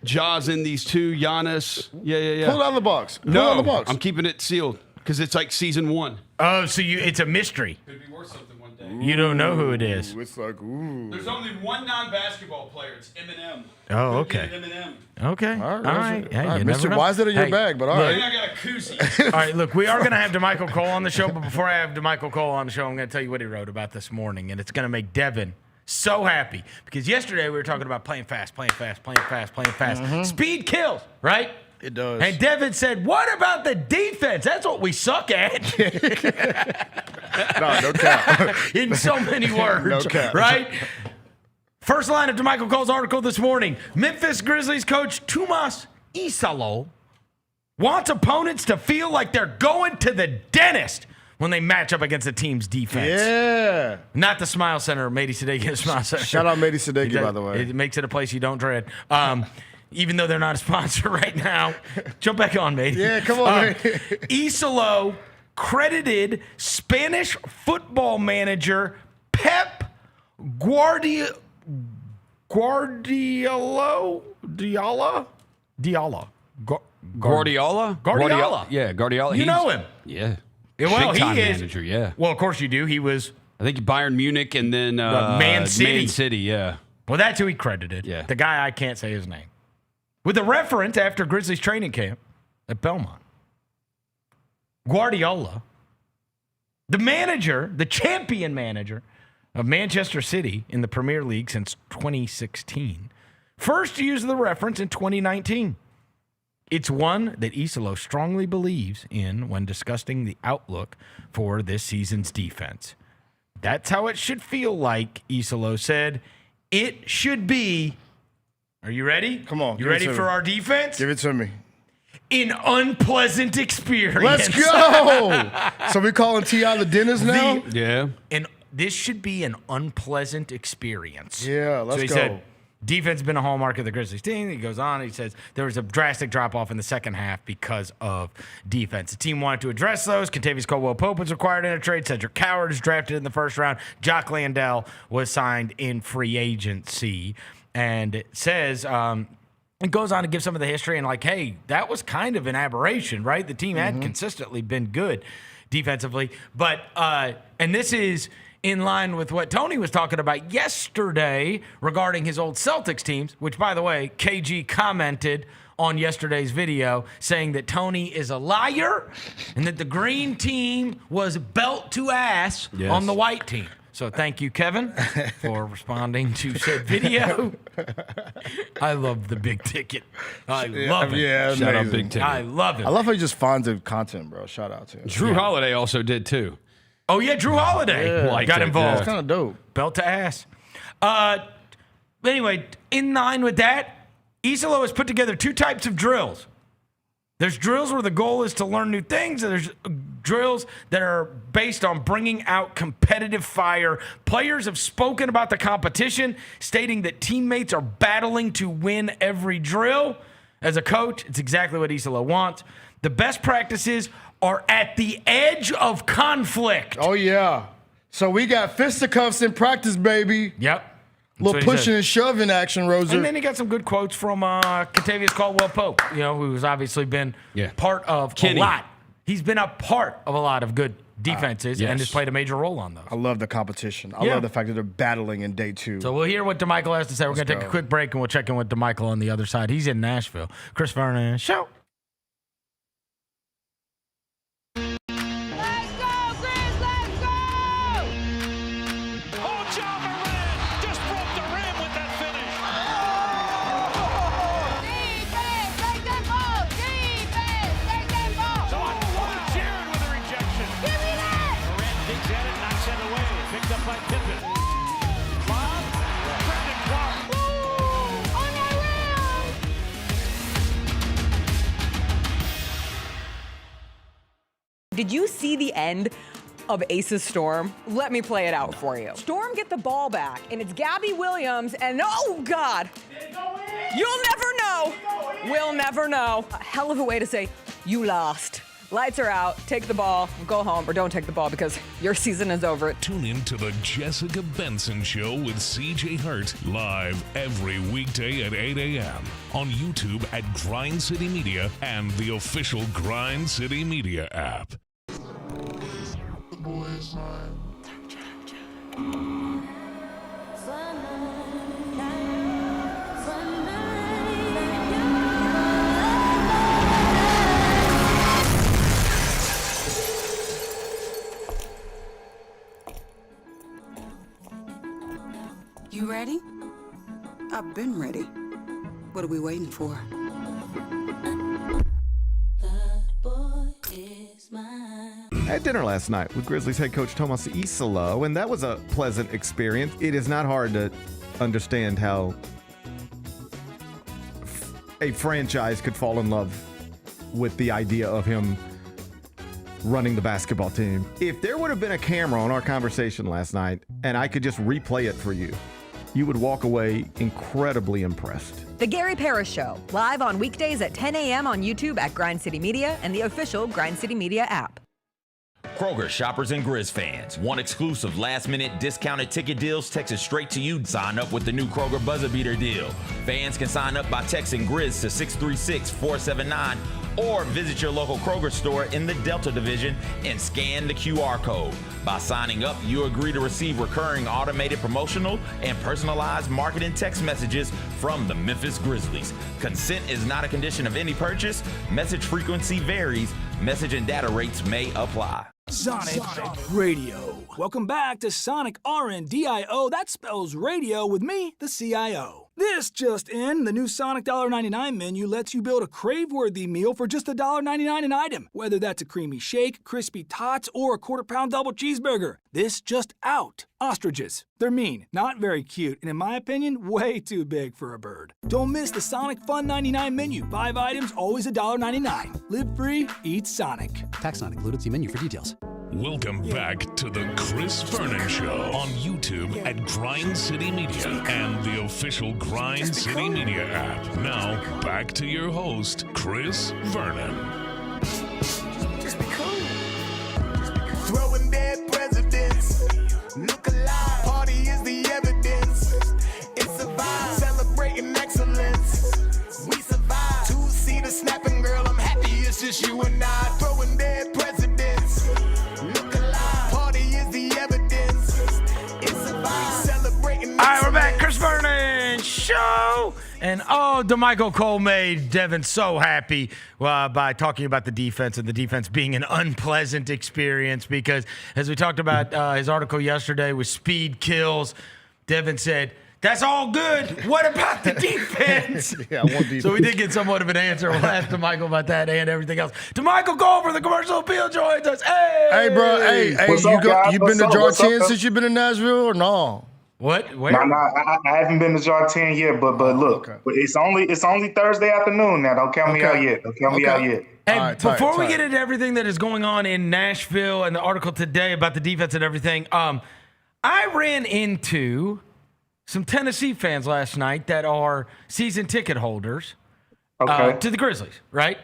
Jaws in these two, Giannis. Yeah. Pull it out of the box. Pull it No, out of the box. I'm keeping it sealed because it's like season 1. Oh, so it's a mystery. Could be worth something one day. You don't know who it is. It's like, ooh. There's only one non-basketball player. It's Eminem. Oh, okay. Eminem. Okay. All right. Hey, you Mister, never know. why is that in your Hey, bag? But all look, right. And I got a koozie. All right, look, we are going to have DeMichael Cole on the show, but before I have DeMichael Cole on the show, I'm going to tell you what he wrote about this morning, and it's going to make Devin so happy because yesterday we were talking about playing fast. Speed kills, right? It does. And Devin said, what about the defense? That's what we suck at. No cap. In so many words, No cap. right? First line of DeMichael Cole's article this morning. Memphis Grizzlies coach Tomas Isalo wants opponents to feel like they're going to the dentist when they match up against a team's defense. Yeah. Not the Smile Center, Mady Sadeghi Smile Center. Shout out Mady Sadeghi, by the way. It makes it a place you don't dread. Even though they're not a sponsor right now. Jump back on, Mady. Yeah, come on, man. Isalo credited Spanish football manager Pep Guardiola. Guardiola? Yeah, Guardiola. You know him. Yeah. Well, Big-time he is. manager, yeah. Well, of course you do. He was. I think Bayern Munich and then Man City. Man City, yeah. Well, that's who he credited. Yeah. The guy, I can't say his name. With a reference after Grizzlies training camp at Belmont. Guardiola, the manager, the champion manager of Manchester City in the Premier League since 2016, first used the reference in 2019. It's one that Isalo strongly believes in when discussing the outlook for this season's defense. That's how it should feel like, Isalo said. It should be. Are you ready? Come on. You ready for our defense? Give it to me. An unpleasant experience. Let's go. So we calling T.I. the dentist now? Yeah. And this should be an unpleasant experience. Yeah, let's so he go. said, defense has been a hallmark of the Grizzlies team. He goes on. He says there was a drastic drop-off in the second half because of defense. The team wanted to address those. Contavious Caldwell-Pope was acquired in a trade. Cedric Coward is drafted in the first round. Jock Landale was signed in free agency. And it says, it goes on to give some of the history and like, hey, that was kind of an aberration, right? The team had consistently been good defensively. But, and this is in line with what Tony was talking about yesterday regarding his old Celtics teams, which, by the way, KG commented on yesterday's video saying that Tony is a liar and that the green team was belt to ass on the white team. So thank you, Kevin, for responding to said video. I love the big ticket. I love it. Yeah, Shout out amazing. Big Ticket. I love it. I love how he just finds the content, bro. Shout out to him. Drew Holiday also did too. Oh, yeah, Drew Holiday got involved. It's kind of dope. Belt to ass. Anyway, in line with that, Isalo has put together two types of drills. There's drills where the goal is to learn new things, and there's drills that are based on bringing out competitive fire. Players have spoken about the competition, stating that teammates are battling to win every drill. As a coach, it's exactly what Isalo wants. The best practices are at the edge of conflict. Oh, yeah. So we got fisticuffs in practice, baby. Yep. Little pushing and shoving action, Roser. And then he got some good quotes from Contavious Caldwell-Pope, who's obviously been part of a lot. He's been a part of a lot of good defenses and has played a major role on those. I love the competition. I love the fact that they're battling in day 2. So we'll hear what DeMichael has to say. We're going to take a quick break, and we'll check in with DeMichael on the other side. He's in Nashville. Chris Vernon Show. Did you see the end of Ace's Storm? Let me play it out for you. Storm get the ball back, and it's Gabby Williams, and oh God, you'll never know. We'll never know. A hell of a way to say you lost. Lights are out, take the ball, go home, or don't take the ball because your season is over. Tune in to the Jessica Benson Show with CJ Hurt live every weekday at 8 a.m. on YouTube at Grind City Media and the official Grind City Media app. You ready? I've been ready. What are we waiting for? I had dinner last night with Grizzlies head coach Tomas Isalo, and that was a pleasant experience. It is not hard to understand how a franchise could fall in love with the idea of him running the basketball team. If there would have been a camera on our conversation last night and I could just replay it for you, you would walk away incredibly impressed. The Gary Parrish Show, live on weekdays at 10 a.m. on YouTube at Grind City Media and the official Grind City Media app. Kroger shoppers and Grizz fans. Want exclusive last-minute discounted ticket deals texted straight to you? Sign up with the new Kroger Buzzer Beater deal. Fans can sign up by texting Grizz to 636-479 or visit your local Kroger store in the Delta Division and scan the QR code. By signing up, you agree to receive recurring automated promotional and personalized marketing text messages from the Memphis Grizzlies. Consent is not a condition of any purchase. Message frequency varies. Message and data rates may apply. Sonic Radio. Welcome back to Sonic RNDIO. That spells radio with me, the CIO. This just in, the new Sonic $1.99 menu lets you build a crave-worthy meal for just $1.99 an item. Whether that's a creamy shake, crispy tots, or a quarter-pound double cheeseburger. This just out. Ostriches. They're mean, not very cute, and in my opinion, way too big for a bird. Don't miss the Sonic Fun 99 menu. 5 items, always $1.99. Live free, eat Sonic. Tax not included. See menu for details. Welcome back to the Chris Vernon Show on YouTube at Grind City Media and the official Grind City Media app. Now, back to your host, Chris Vernon. Throwing dead presidents. Look alive. Party is the evidence. It's a vibe. Celebrating excellence. We survive. 2-seater snapping, girl. I'm happy it's just you and I. Throwing dead presidents. Look alive. Party is the evidence. It's a vibe. Celebrating excellence. All right, we're back. Chris Vernon Show. And DeMichael Cole made Devin so happy by talking about the defense and the defense being an unpleasant experience because, as we talked about his article yesterday with speed kills, Devin said, that's all good. What about the defense? Yeah, I want defense. So we did get somewhat of an answer. We'll ask DeMichael about that and everything else. DeMichael Cole for the Commercial Appeal joins us. Hey, bro. Hey, you been to Jar 10 since you've been in Nashville or no? What? Where? No, I haven't been to Jar 10 yet, but look, it's only Thursday afternoon now. Don't count me out yet. Don't count me out yet. Hey, right, before we get into everything that is going on in Nashville and the article today about the defense and everything, I ran into some Tennessee fans last night that are season ticket holders to the Grizzlies, right?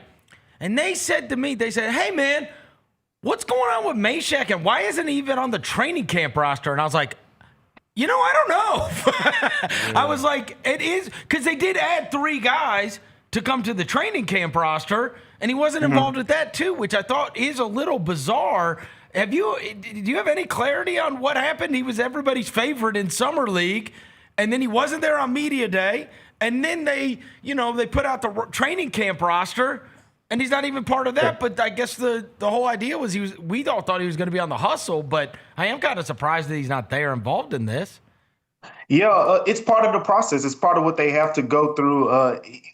And they said to me, hey, man, what's going on with Meshack and why isn't he even on the training camp roster? And I was like, I don't know. I was like, it is, because they did add 3 guys to come to the training camp roster, and he wasn't involved with that too, which I thought is a little bizarre. Do you have any clarity on what happened? He was everybody's favorite in Summer League, and then he wasn't there on media day, and then they put out the training camp roster, and he's not even part of that. But I guess the whole idea was we all thought he was going to be on the hustle, but I am kind of surprised that he's not there involved in this. Yeah, it's part of the process. It's part of what they have to go through.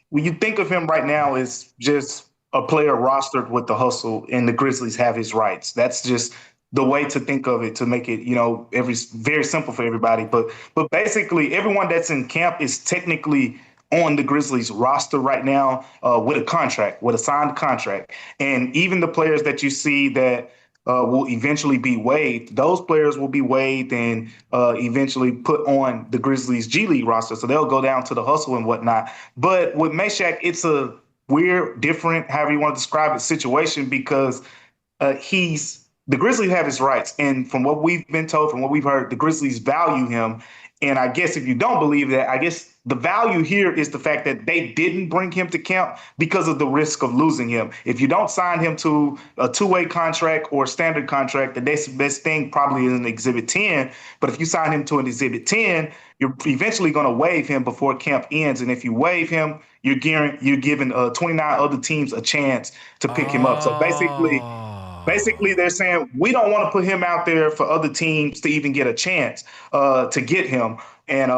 When you think of him right now as just a player rostered with the hustle, and the Grizzlies have his rights. That's just the way to think of it, to make it, very simple for everybody. But basically, everyone that's in camp is technically on the Grizzlies roster right now with a contract, with a signed contract. And even the players that you see that will eventually be waived, those players will be waived and eventually put on the Grizzlies G League roster. So they'll go down to the hustle and whatnot. But with Meshack, it's a weird, different, however you want to describe it, situation because the Grizzlies have his rights. And from what we've been told, from what we've heard, the Grizzlies value him. And I guess if you don't believe that, I guess the value here is the fact that they didn't bring him to camp because of the risk of losing him. If you don't sign him to a two-way contract or a standard contract, the next best thing probably is an Exhibit 10. But if you sign him to an Exhibit 10, you're eventually going to waive him before camp ends. And if you waive him, you're giving 29 other teams a chance to pick him up. So basically, they're saying we don't want to put him out there for other teams to even get a chance to get him. And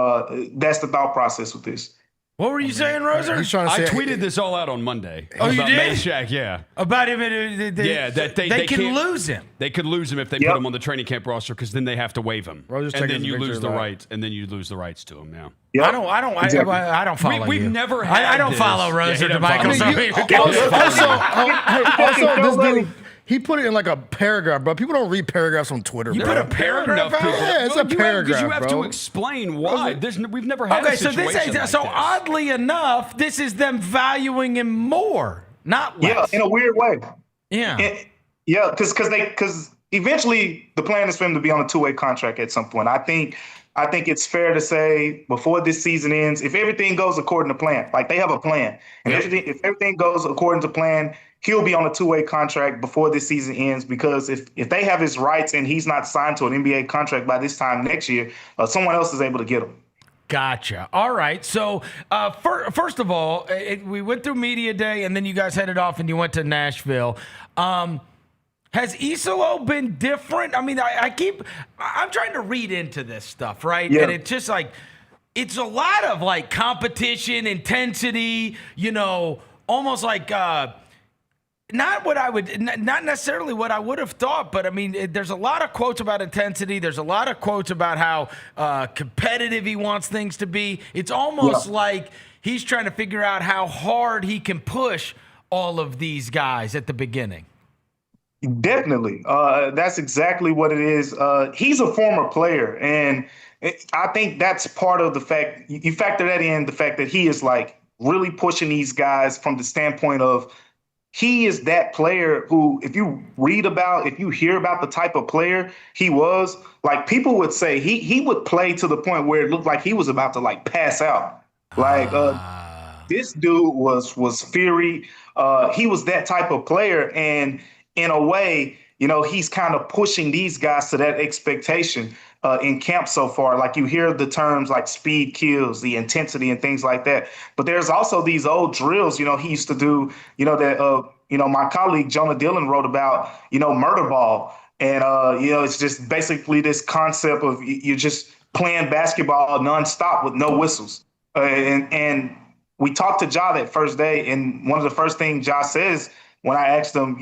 that's the thought process with this. What were you saying, Roser? I tweeted this all out on Monday. Oh, you about did? Meshack, yeah. About him? That they can lose him. They could lose him if they put him on the training camp roster because then they have to waive him. Roser's and taking then you a picture lose of the that. rights. And then you lose the rights to him. Yeah. Yep. I don't follow We've you. never had I don't this. follow Roser Yeah, to Michael. Also, this dude, he put it in like a paragraph, bro. People don't read paragraphs on Twitter, You bro. put a paragraph out? Yeah, it's a paragraph, Because you have bro. to explain why. We've never had Okay, a so situation this ain't like so this. oddly enough, this is them valuing him more, not less. Yeah, in a weird way. Yeah. Yeah, because eventually the plan is for him to be on a two-way contract at some point. I think it's fair to say before this season ends, if everything goes according to plan, like they have a plan, and if everything goes according to plan, he'll be on a two-way contract before this season ends. Because if they have his rights and he's not signed to an NBA contract by this time next year, someone else is able to get him. Gotcha. All right. So, first of all, we went through Media Day, and then you guys headed off and you went to Nashville. Has Isolo been different? I mean, I'm trying to read into this stuff, right? Yeah. And it's just like, it's a lot of like competition, intensity, almost like, not necessarily what I would have thought, but I mean, there's a lot of quotes about intensity. There's a lot of quotes about how competitive he wants things to be. It's almost like he's trying to figure out how hard he can push all of these guys at the beginning. Definitely. That's exactly what it is. He's a former player, and I think that's part of the fact. You factor that in, the fact that he is like really pushing these guys from the standpoint of he is that player who, if you hear about the type of player he was, like people would say he would play to the point where it looked like he was about to like pass out. Like this dude was fiery. He was that type of player, and in a way, he's kind of pushing these guys to that expectation in camp so far. Like you hear the terms like speed kills, the intensity and things like that. But there's also these old drills, he used to do, that, my colleague Jonah Dillon wrote about, murder ball. And, it's just basically this concept of you're just playing basketball nonstop with no whistles. And we talked to Ja that first day, and one of the first things Ja says when I asked him,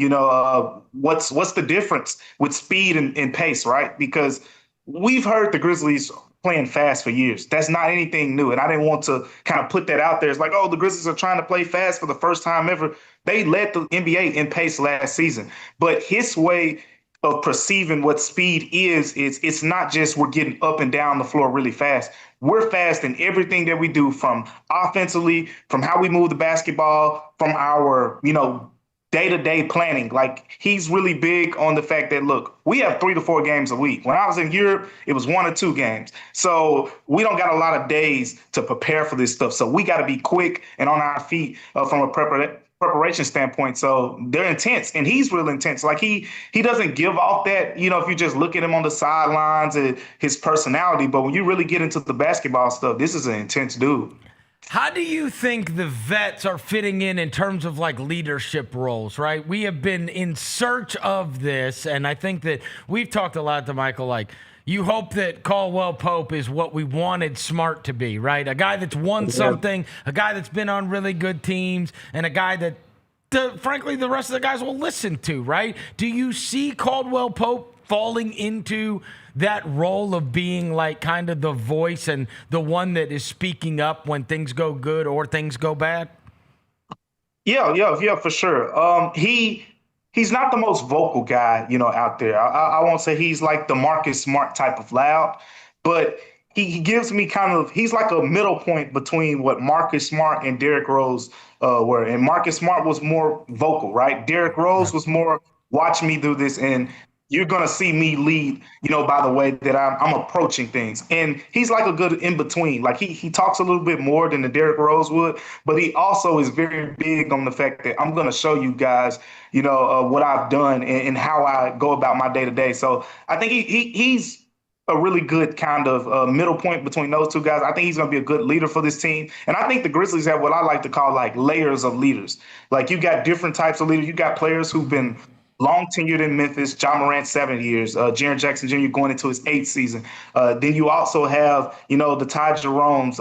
what's the difference with speed and pace, right? Because we've heard the Grizzlies playing fast for years. That's not anything new. And I didn't want to kind of put that out there. It's like, the Grizzlies are trying to play fast for the first time ever. They led the NBA in pace last season. But his way of perceiving what speed is it's not just we're getting up and down the floor really fast. We're fast in everything that we do, from offensively, from how we move the basketball, from our, day-to-day planning. Like, he's really big on the fact that, look, we have 3 to 4 games a week. When I was in Europe, it was 1 or 2 games. So we don't got a lot of days to prepare for this stuff. So we got to be quick and on our feet from a preparation standpoint. So they're intense, and he's real intense. Like, he doesn't give off that, if you just look at him on the sidelines and his personality. But when you really get into the basketball stuff, this is an intense dude. How do you think the vets are fitting in terms of like leadership roles, right? We have been in search of this, and I think that we've talked a lot to Michael, like, you hope that Caldwell Pope is what we wanted Smart to be, right? A guy that's won something, a guy that's been on really good teams, and a guy that, frankly, the rest of the guys will listen to, right? Do you see Caldwell Pope falling into that role of being like kind of the voice and the one that is speaking up when things go good or things go bad? Yeah, for sure. He's not the most vocal guy, out there. I won't say he's like the Marcus Smart type of loud, but he gives me he's like a middle point between what Marcus Smart and Derrick Rose were. And Marcus Smart was more vocal, right? Derrick Rose was more, watch me do this, and you're going to see me lead, by the way that I'm approaching things. And he's like a good in-between. Like he talks a little bit more than the Derrick Rose would, but he also is very big on the fact that I'm going to show you guys, what I've done and how I go about my day-to-day. So I think he's a really good kind of middle point between those two guys. I think he's going to be a good leader for this team. And I think the Grizzlies have what I like to call like layers of leaders. Like you got different types of leaders. You got players who've been long tenured in Memphis, John Morant, 7 years, Jaren Jackson Jr. going into his 8th season. Then you also have, the Ty Jeromes,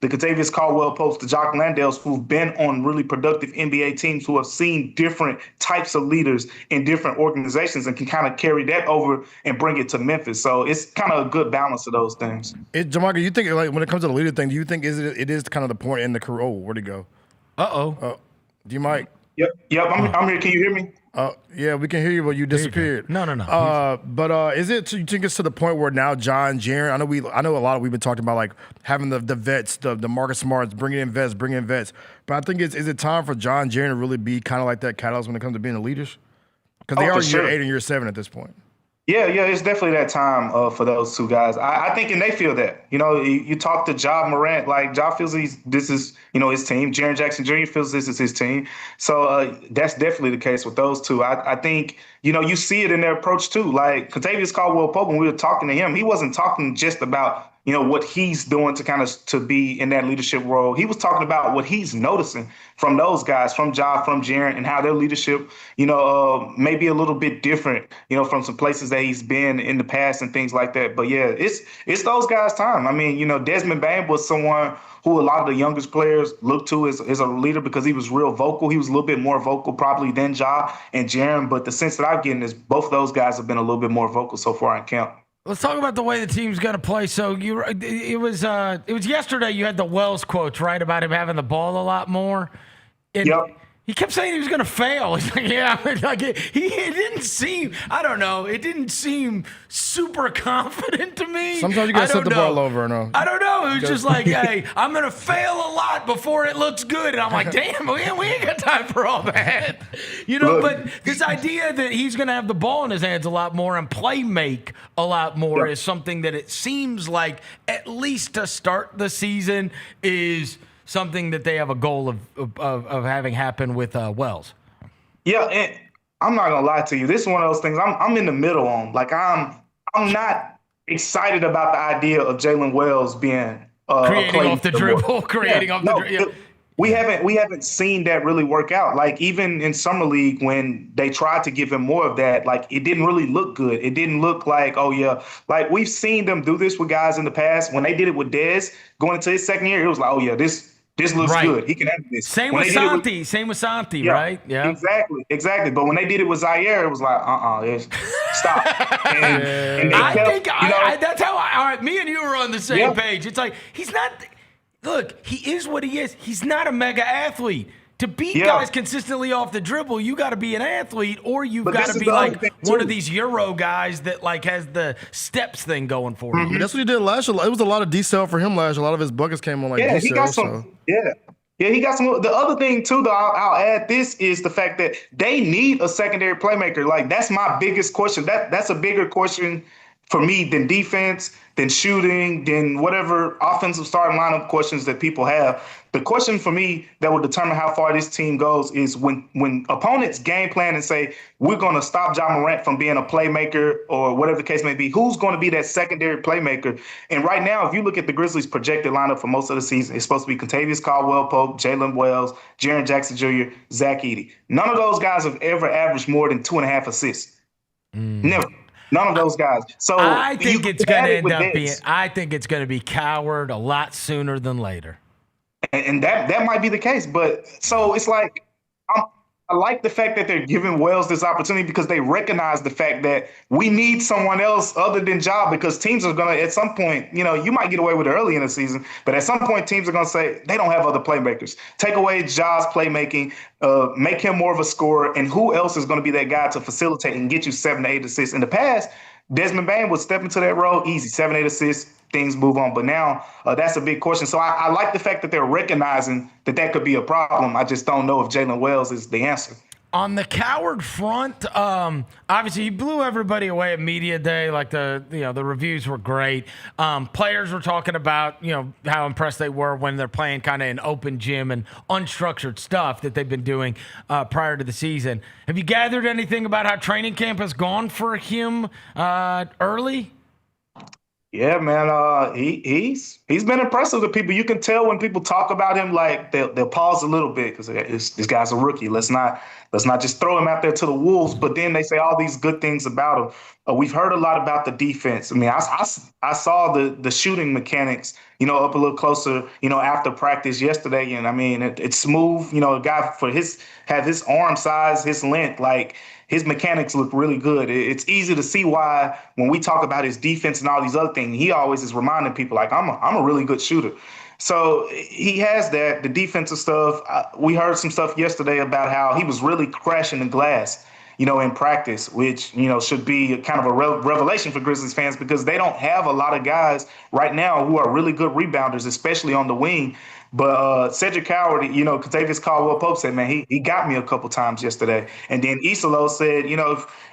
the Kentavious Caldwell-Popes, the Jock Landales, who've been on really productive NBA teams, who have seen different types of leaders in different organizations and can kind of carry that over and bring it to Memphis. So it's kind of a good balance of those things. Jamarca, you think like when it comes to the leader thing, do you think it is kind of the point in the career? Oh, where'd he go? Do you, Mike? Yep. I'm here. Can you hear me? Yeah, we can hear you, but you disappeared. No. But is it? You think it's to the point where now John, Jaren? I know a lot of we've been talking about like having the vets, the Marcus Smarts, bringing in vets. But I think is it time for John, Jaren to really be kind of like that catalyst when it comes to being the leaders? Because they are year 8 and year 7 at this point. Yeah, it's definitely that time for those two guys. I think, and they feel that. You talk to Ja Morant, like Ja feels this is his team. Jaren Jackson Jr. feels this is his team. So that's definitely the case with those two. I think you see it in their approach too. Like Kentavious Caldwell-Pope, when we were talking to him, he wasn't talking just about what he's doing to be in that leadership role. He was talking about what he's noticing from those guys, from Ja, from Jaren, and how their leadership, may be a little bit different, from some places that he's been in the past and things like that. But yeah, it's those guys' time. I mean, Desmond Bane was someone who a lot of the youngest players look to as a leader because he was real vocal. He was a little bit more vocal probably than Ja and Jaren. But the sense that I'm getting is both those guys have been a little bit more vocal so far in camp. Let's talk about the way the team's going to play. So it was yesterday you had the Wells quotes, right, about him having the ball a lot more. And yep. He kept saying he was going to fail. He's like, yeah, like it didn't seem, I don't know, it didn't seem super confident to me. Sometimes you got to set the ball over. No, I don't know. It was just like, hey, I'm going to fail a lot before it looks good. And I'm like, damn, we ain't got time for all that. But this idea that he's going to have the ball in his hands a lot more and play make a lot more is something that it seems like, at least to start the season, is something that they have a goal of having happen with Wells. Yeah, and I'm not gonna lie to you. This is one of those things I'm in the middle on. Like I'm not excited about the idea of Jalen Wells being creating off the dribble, We haven't seen that really work out. Like even in summer league when they tried to give him more of that, like it didn't really look good. It didn't look like, oh yeah, like we've seen them do this with guys in the past. When they did it with Dez going into his second year, it was like, oh yeah, this looks good. He can have this. Same with Santi, right? Yeah, exactly. But when they did it with Zaire, it was like, stop. And that's how. All right, me and you were on the same page. It's like he's not. Look, he is what he is. He's not a mega athlete. To beat guys consistently off the dribble, you got to be an athlete, or you've got to be like one of these Euro guys that like has the steps thing going for him. Mm-hmm. That's what he did last year. It was a lot of decel for him last year. A lot of his buckets came on like decel. He got some. Yeah, he got some. The other thing too, though, I'll add this is the fact that they need a secondary playmaker. Like that's my biggest question. That's a bigger question for me than defense, than shooting, than whatever offensive starting lineup questions that people have. The question for me that will determine how far this team goes is when opponents game plan and say, we're going to stop Ja Morant from being a playmaker or whatever the case may be, who's going to be that secondary playmaker? And right now, if you look at the Grizzlies' projected lineup for most of the season, it's supposed to be Kentavious Caldwell-Pope, Jalen Wells, Jaren Jackson Jr., Zach Edey. None of those guys have ever averaged more than 2.5 assists. Never. None of those guys. So I think it's going to end up being. I think it's going to be Coward a lot sooner than later. And that might be the case, but so it's like I like the fact that they're giving Wells this opportunity because they recognize the fact that we need someone else other than Ja, because teams are going to, at some point, you might get away with it early in the season, but at some point teams are going to say they don't have other playmakers. Take away Ja's playmaking, make him more of a scorer, and who else is going to be that guy to facilitate and get you 7 to 8 assists? In the past, Desmond Bane would step into that role easy, 7, 8 assists, things move on. But now that's a big question. So I like the fact that they're recognizing that could be a problem. I just don't know if Jalen Wells is the answer. On the Coward front, obviously he blew everybody away at media day. Like the reviews were great. Players were talking about how impressed they were when they're playing kind of in open gym and unstructured stuff that they've been doing prior to the season. Have you gathered anything about how training camp has gone for him early? Yeah, man. He's been impressive to people. You can tell when people talk about him, like they'll pause a little bit because this guy's a rookie. Let's not just throw him out there to the wolves. But then they say all these good things about him. We've heard a lot about the defense. I mean, I saw the shooting mechanics, up a little closer, after practice yesterday, and I mean it's smooth. A guy have his arm size, his length, like. His mechanics look really good. It's easy to see why when we talk about his defense and all these other things, he always is reminding people like, I'm a really good shooter. So he has that, the defensive stuff. We heard some stuff yesterday about how he was really crashing the glass, in practice, which, should be kind of a revelation for Grizzlies fans because they don't have a lot of guys right now who are really good rebounders, especially on the wing. But Cedric Howard, Kentavious Caldwell-Pope said, man, he got me a couple times yesterday. And then Isolo said,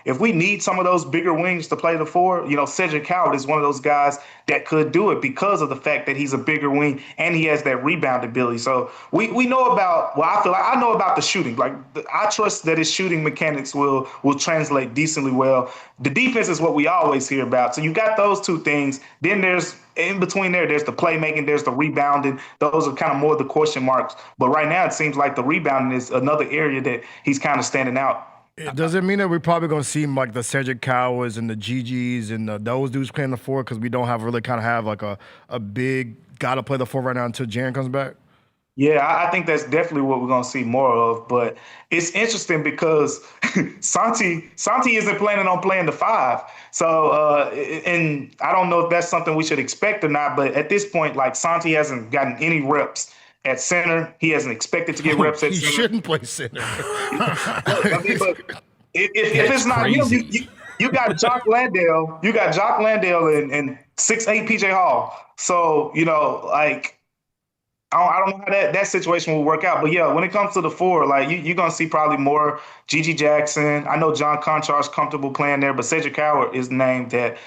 if we need some of those bigger wings to play the four, Cedric Howard is one of those guys that could do it because of the fact that he's a bigger wing and he has that rebound ability. So we know about, I feel like I know about the shooting. Like I trust that his shooting mechanics will translate decently well. The defense is what we always hear about. So you got those two things. Then there's in between there's the playmaking, there's the rebounding. Those are kind of more the question marks. But right now it seems like the rebounding is another area that he's kind of standing out. Does it mean that we're probably going to see like the Cedric Cowards and the GGs and those dudes playing the four because we don't really have like a big guy to play the four right now until Jaren comes back? Yeah, I think that's definitely what we're going to see more of. But it's interesting because Santi isn't planning on playing the five. So, and I don't know if that's something we should expect or not. But at this point, like Santi hasn't gotten any reps at center. He hasn't expected to get reps at center. He shouldn't play center. I mean, but if it's not you got Jock Landale. You got Jock Landale and 6'8" PJ Hall. So, like, I don't know how that situation will work out. But, yeah, when it comes to the four, like, you're going to see probably more Gigi Jackson. I know John Contrar's comfortable playing there, but Cedric Howard is named that.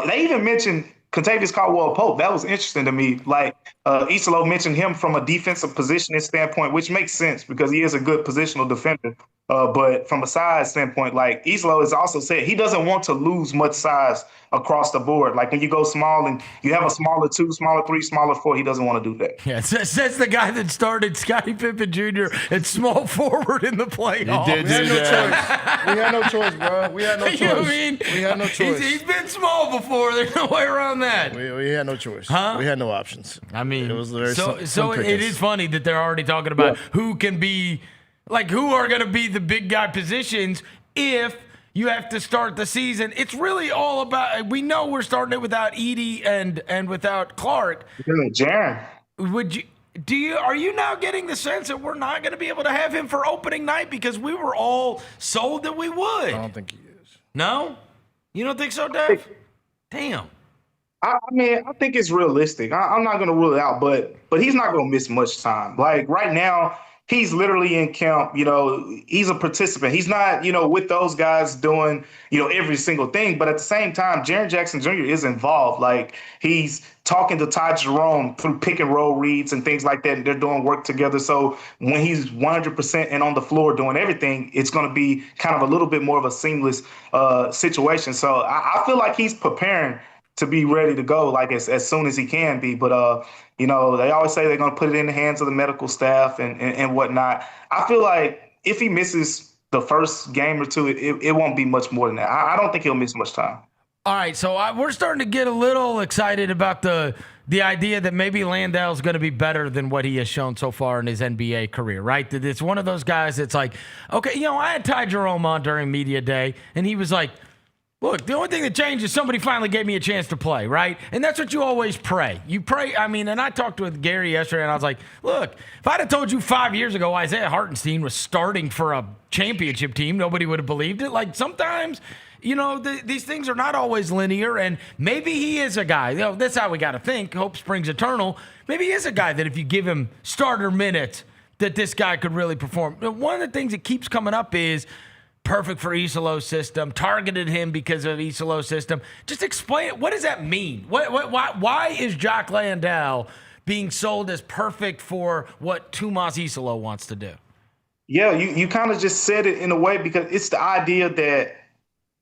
They even mentioned Kentavious Caldwell-Pope. That was interesting to me. Like, Isolo mentioned him from a defensive positioning standpoint, which makes sense because he is a good positional defender. But from a size standpoint, like Isolo has also said, he doesn't want to lose much size across the board. Like when you go small and you have a smaller 2, smaller 3, smaller 4, he doesn't want to do that. Yeah, that's the guy that started Scottie Pippen Jr. at small forward in the playoffs. He did we had no choice, bro. We had no choice. You know what I mean? We had no choice. He's been small before. There's no way around that. We had no choice. Huh? We had no options. I mean, it was very so it is funny that they're already talking about who can be, like, who are going to be the big guy positions if you have to start the season. It's really all about, we know we're starting it without Edie and without Clark. Jaren. Are you now getting the sense that we're not going to be able to have him for opening night because we were all sold that we would? I don't think he is. No? You don't think so, Dave? Damn. I mean, I think it's realistic. I'm not going to rule it out, but he's not going to miss much time. Like right now, he's literally in camp. He's a participant. He's not, with those guys doing, every single thing. But at the same time, Jaren Jackson Jr. is involved. Like he's talking to Ty Jerome through pick and roll reads and things like that. And they're doing work together. So when he's 100% and on the floor doing everything, it's going to be kind of a little bit more of a seamless situation. So I feel like he's preparing to be ready to go, like as soon as he can be. But, they always say they're going to put it in the hands of the medical staff and whatnot. I feel like if he misses the first game or two, it won't be much more than that. I don't think he'll miss much time. All right, so we're starting to get a little excited about the the idea that maybe Landale's going to be better than what he has shown so far in his NBA career, right? That it's one of those guys that's like, okay, I had Ty Jerome on during media day, and he was like, look, the only thing that changed is somebody finally gave me a chance to play, right? And that's what you always pray. You pray, and I talked with Gary yesterday, and I was like, look, if I'd have told you 5 years ago Isaiah Hartenstein was starting for a championship team, nobody would have believed it. Like, sometimes, these things are not always linear, and maybe he is a guy. That's how we got to think. Hope springs eternal. Maybe he is a guy that if you give him starter minutes, that this guy could really perform. One of the things that keeps coming up is perfect for Isolo's system, targeted him because of Isolo's system. Just explain it. What does that mean? Why is Jock Landale being sold as perfect for what Tomas Isolo wants to do? Yeah, you kind of just said it in a way, because it's the idea that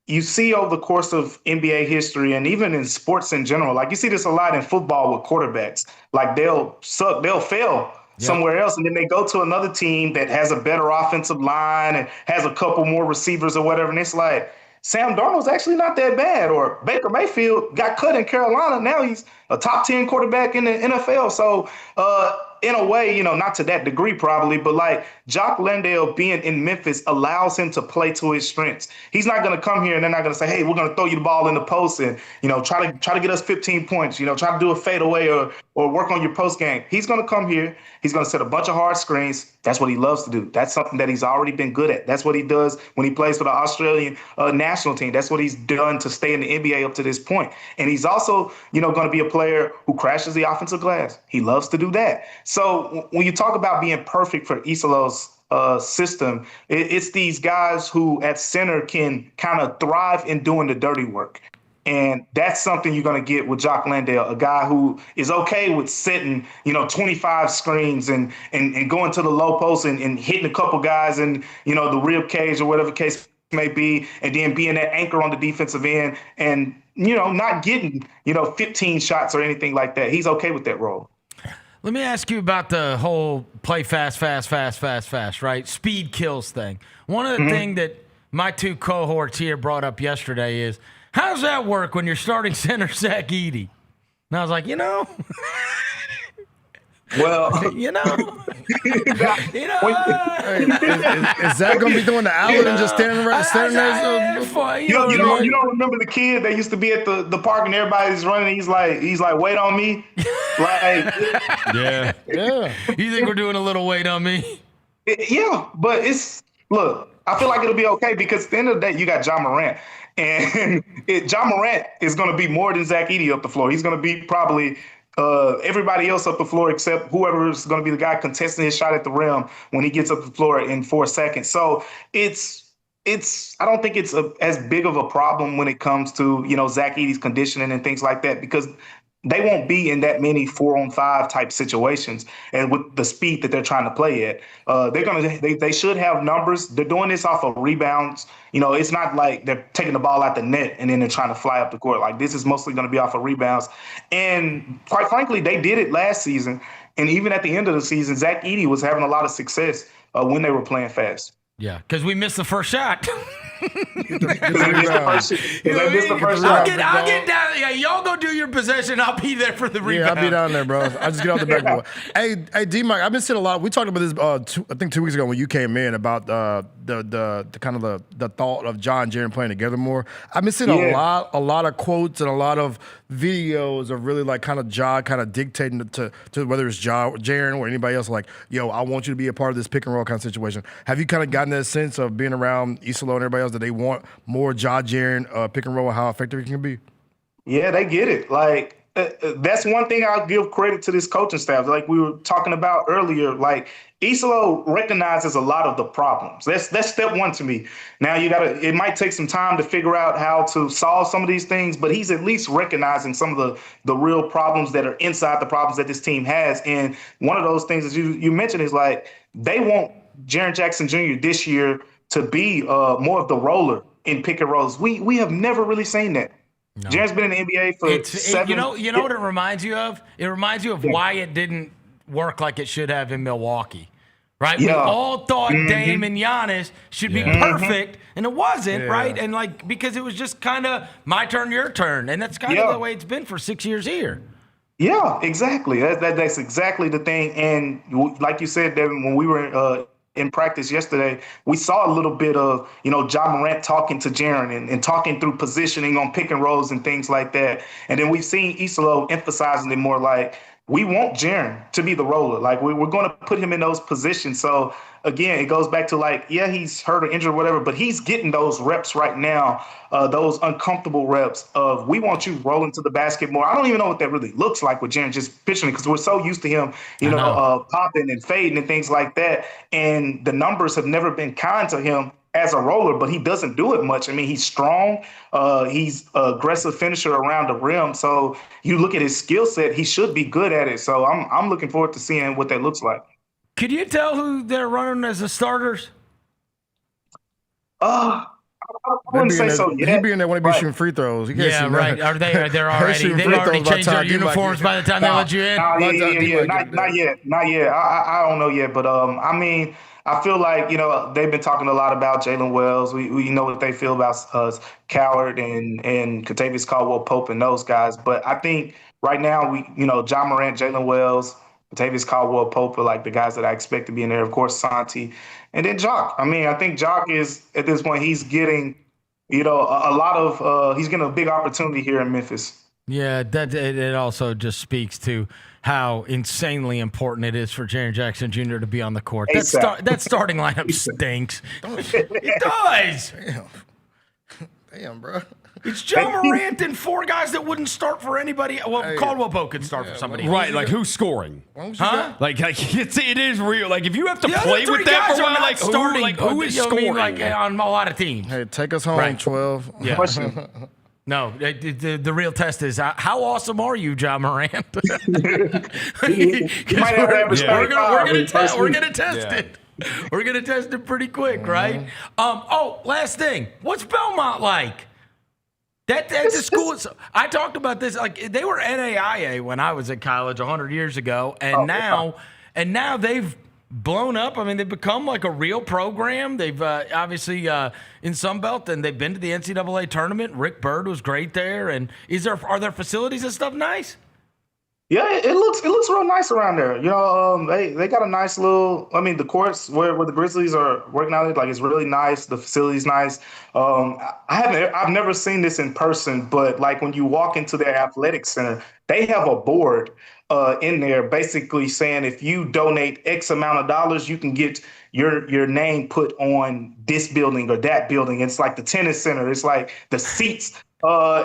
you see over the course of NBA history and even in sports in general. Like, you see this a lot in football with quarterbacks. Like, they'll fail somewhere else, and then they go to another team that has a better offensive line and has a couple more receivers or whatever, and it's like, Sam Darnold's actually not that bad. Or Baker Mayfield got cut in Carolina, now he's a top 10 quarterback in the NFL. So in a way, not to that degree probably, but like Jock Landale being in Memphis allows him to play to his strengths. He's not going to come here and they're not going to say, hey, we're going to throw you the ball in the post and, try to get us 15 points, try to do a fadeaway or work on your post game. He's going to come here. He's going to set a bunch of hard screens. That's what he loves to do. That's something that he's already been good at. That's what he does when he plays for the Australian national team. That's what he's done to stay in the NBA up to this point. And he's also, going to be a player who crashes the offensive glass. He loves to do that. So when you talk about being perfect for Isolo's system, it's these guys who at center can kind of thrive in doing the dirty work. And that's something you're going to get with Jock Landale, a guy who is okay with setting, 25 screens and going to the low post and hitting a couple guys in, the rib cage or whatever the case may be, and then being that anchor on the defensive end and, not getting, 15 shots or anything like that. He's okay with that role. Let me ask you about the whole play fast, right? Speed kills thing. One of the things that my two cohorts here brought up yesterday is, how does that work when you're starting center Zach Edey? And I was like, Well, Is Zach going to be doing the outlet and just standing there? You don't remember the kid that used to be at the park and everybody's running. He's like, wait on me. Like, yeah. You think we're doing a little wait on me? Yeah, but look, I feel like it'll be okay because at the end of the day, you got John Morant. And John Morant is going to be more than Zach Edey up the floor. He's going to be probably everybody else up the floor except whoever is going to be the guy contesting his shot at the rim when he gets up the floor in 4 seconds. So I don't think it's as big of a problem when it comes to, Zach Edey's conditioning and things like that, because they won't be in that many 4-on-5 type situations, and with the speed that they're trying to play at, they should have numbers. They're doing this off of rebounds. It's not like they're taking the ball out the net and then they're trying to fly up the court. Like, this is mostly going to be off of rebounds. And quite frankly, they did it last season. And even at the end of the season, Zach Edey was having a lot of success when they were playing fast. Yeah, because we missed the first shot. I'll get down. Yeah, y'all go do your possession. I'll be there for the rebound. Yeah, I'll be down there, bro. I just get off the backboard. Hey, D-Mike, I've been seeing a lot. We talked about this, I think 2 weeks ago when you came in about the kind of the thought of John Jaren playing together more. I've been seeing a lot of quotes and a lot of videos of really like kind of Ja kind of dictating to whether it's Jaren or anybody else, like, yo, I want you to be a part of this pick and roll kind of situation. Have you kind of gotten that sense of being around Isolo and everybody else that they want more Ja Jaren pick and roll and how effective it can be? Yeah, they get it. Like, that's one thing I'll give credit to this coaching staff. Like we were talking about earlier, like Isolo recognizes a lot of the problems. That's step one to me. Now it might take some time to figure out how to solve some of these things, but he's at least recognizing some of the real problems that are inside the problems that this team has. And one of those things that you mentioned is like, they want Jaren Jackson Jr. this year to be more of the roller in pick and rolls. We have never really seen that. No. Jaren's been in the NBA for 7 years. You know what it reminds you of? It reminds you of why it didn't work like it should have in Milwaukee, right? Yeah. We all thought Dame and Giannis should be perfect, and it wasn't, right? And because it was just kind of my turn, your turn, and that's kind of the way it's been for 6 years here. Yeah, exactly. That's exactly the thing. And like you said, Devin, when we were in practice yesterday, we saw a little bit of, Ja Morant talking to Jaren and talking through positioning on pick and rolls and things like that. And then we've seen Isolo emphasizing it more like, we want Jaren to be the roller. Like, we're going to put him in those positions. So, again, it goes back to like, yeah, he's hurt or injured or whatever, but he's getting those reps right now, those uncomfortable reps of, we want you rolling to the basket more. I don't even know what that really looks like with Jaren just pitching, because we're so used to him, popping and fading and things like that. And the numbers have never been kind to him as a roller, but he doesn't do it much. I mean, he's strong. He's an aggressive finisher around the rim. So you look at his skill set, he should be good at it. So I'm looking forward to seeing what that looks like. Could you tell who they're running as the starters? I wouldn't say so yet. He'd be in there when he be shooting free throws. Yeah, right. They're already. They've already changed their uniforms by the time they let you in. Not yet. I don't know yet, but I mean, I feel like they've been talking a lot about Jalen Wells. We know what they feel about Coward and Kentavious Caldwell-Pope and those guys. But I think right now Ja Morant, Jalen Wells, Kentavious Caldwell-Pope are like the guys that I expect to be in there. Of course, Santi, and then Jock. I mean, I think Jock is at this point he's getting a lot of he's getting a big opportunity here in Memphis. Yeah, it also just speaks to how insanely important it is for Jaren Jackson Jr. to be on the court. That starting lineup stinks. It does. Damn, bro. It's Ja Morant and four guys that wouldn't start for anybody. Well, Caldwell-Pope could start for somebody else. Right, like who's scoring? Huh? Like it is real. Like if you have to play with that for a while, like starting, who is scoring? Like on a lot of teams. Hey, take us home, Right. 12. Yeah. No, the real test is how awesome are you, Ja Morant? We're gonna test it. We're gonna test it pretty quick, right? Last thing. What's Belmont like? That's a school. I talked about this. Like they were NAIA when I was at college 100 years ago, and now they've blown up. I mean, they've become like a real program. They've obviously in Sunbelt, and they've been to the NCAA tournament. Rick Byrd was great there. And are their facilities and stuff nice? Yeah, it looks real nice around there. They got a nice little. I mean, the courts where the Grizzlies are working out, like it's really nice. The facility's nice. I've never seen this in person, but like when you walk into their athletic center, they have a board in there basically saying if you donate X amount of dollars, you can get your name put on this building or that building. It's like the tennis center. It's like the seats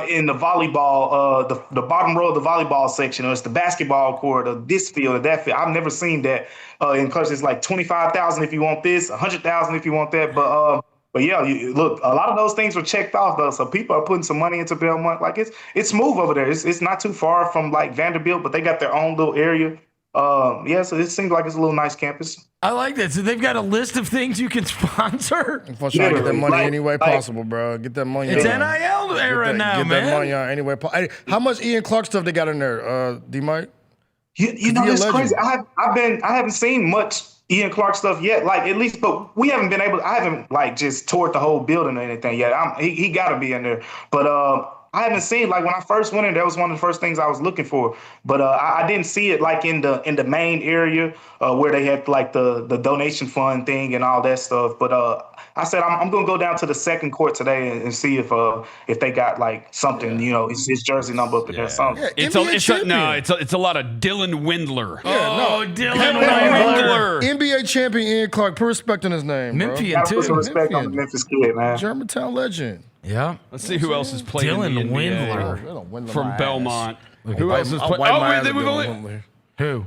in the volleyball, the bottom row of the volleyball section, or it's the basketball court, or this field or that field. I've never seen that in clubs. It's like 25,000 if you want this, 100,000 if you want that. But yeah, look, a lot of those things were checked off though. So people are putting some money into Belmont. Like it's smooth over there. It's not too far from like Vanderbilt, but they got their own little area. So it seems like it's a little nice campus. I like that. So they've got a list of things you can sponsor. Unfortunately, get that money any way possible, bro. Get that money. It's NIL era now, man. Get that money on any way possible. Hey, how much Ian Clark stuff they got in there, D-Mike? It's crazy. I haven't seen much Ian Clark stuff yet, like at least, but we haven't been able. I haven't like just toured the whole building or anything yet. He got to be in there, but I haven't seen like when I first went in. That was one of the first things I was looking for, but I didn't see it like in the main area where they had like the donation fund thing and all that stuff. But I said I'm gonna go down to the second court today and see if they got like something, his jersey number up there. Something. It's a lot of Dylan Windler. Dylan Windler. NBA champion Ian Clark. Put respect on his name. Memphian too. Put some respect on the Memphis kid, man. Germantown legend. Yeah. Let's see who else is playing. Dylan Windler from Belmont. Who else is playing? Who?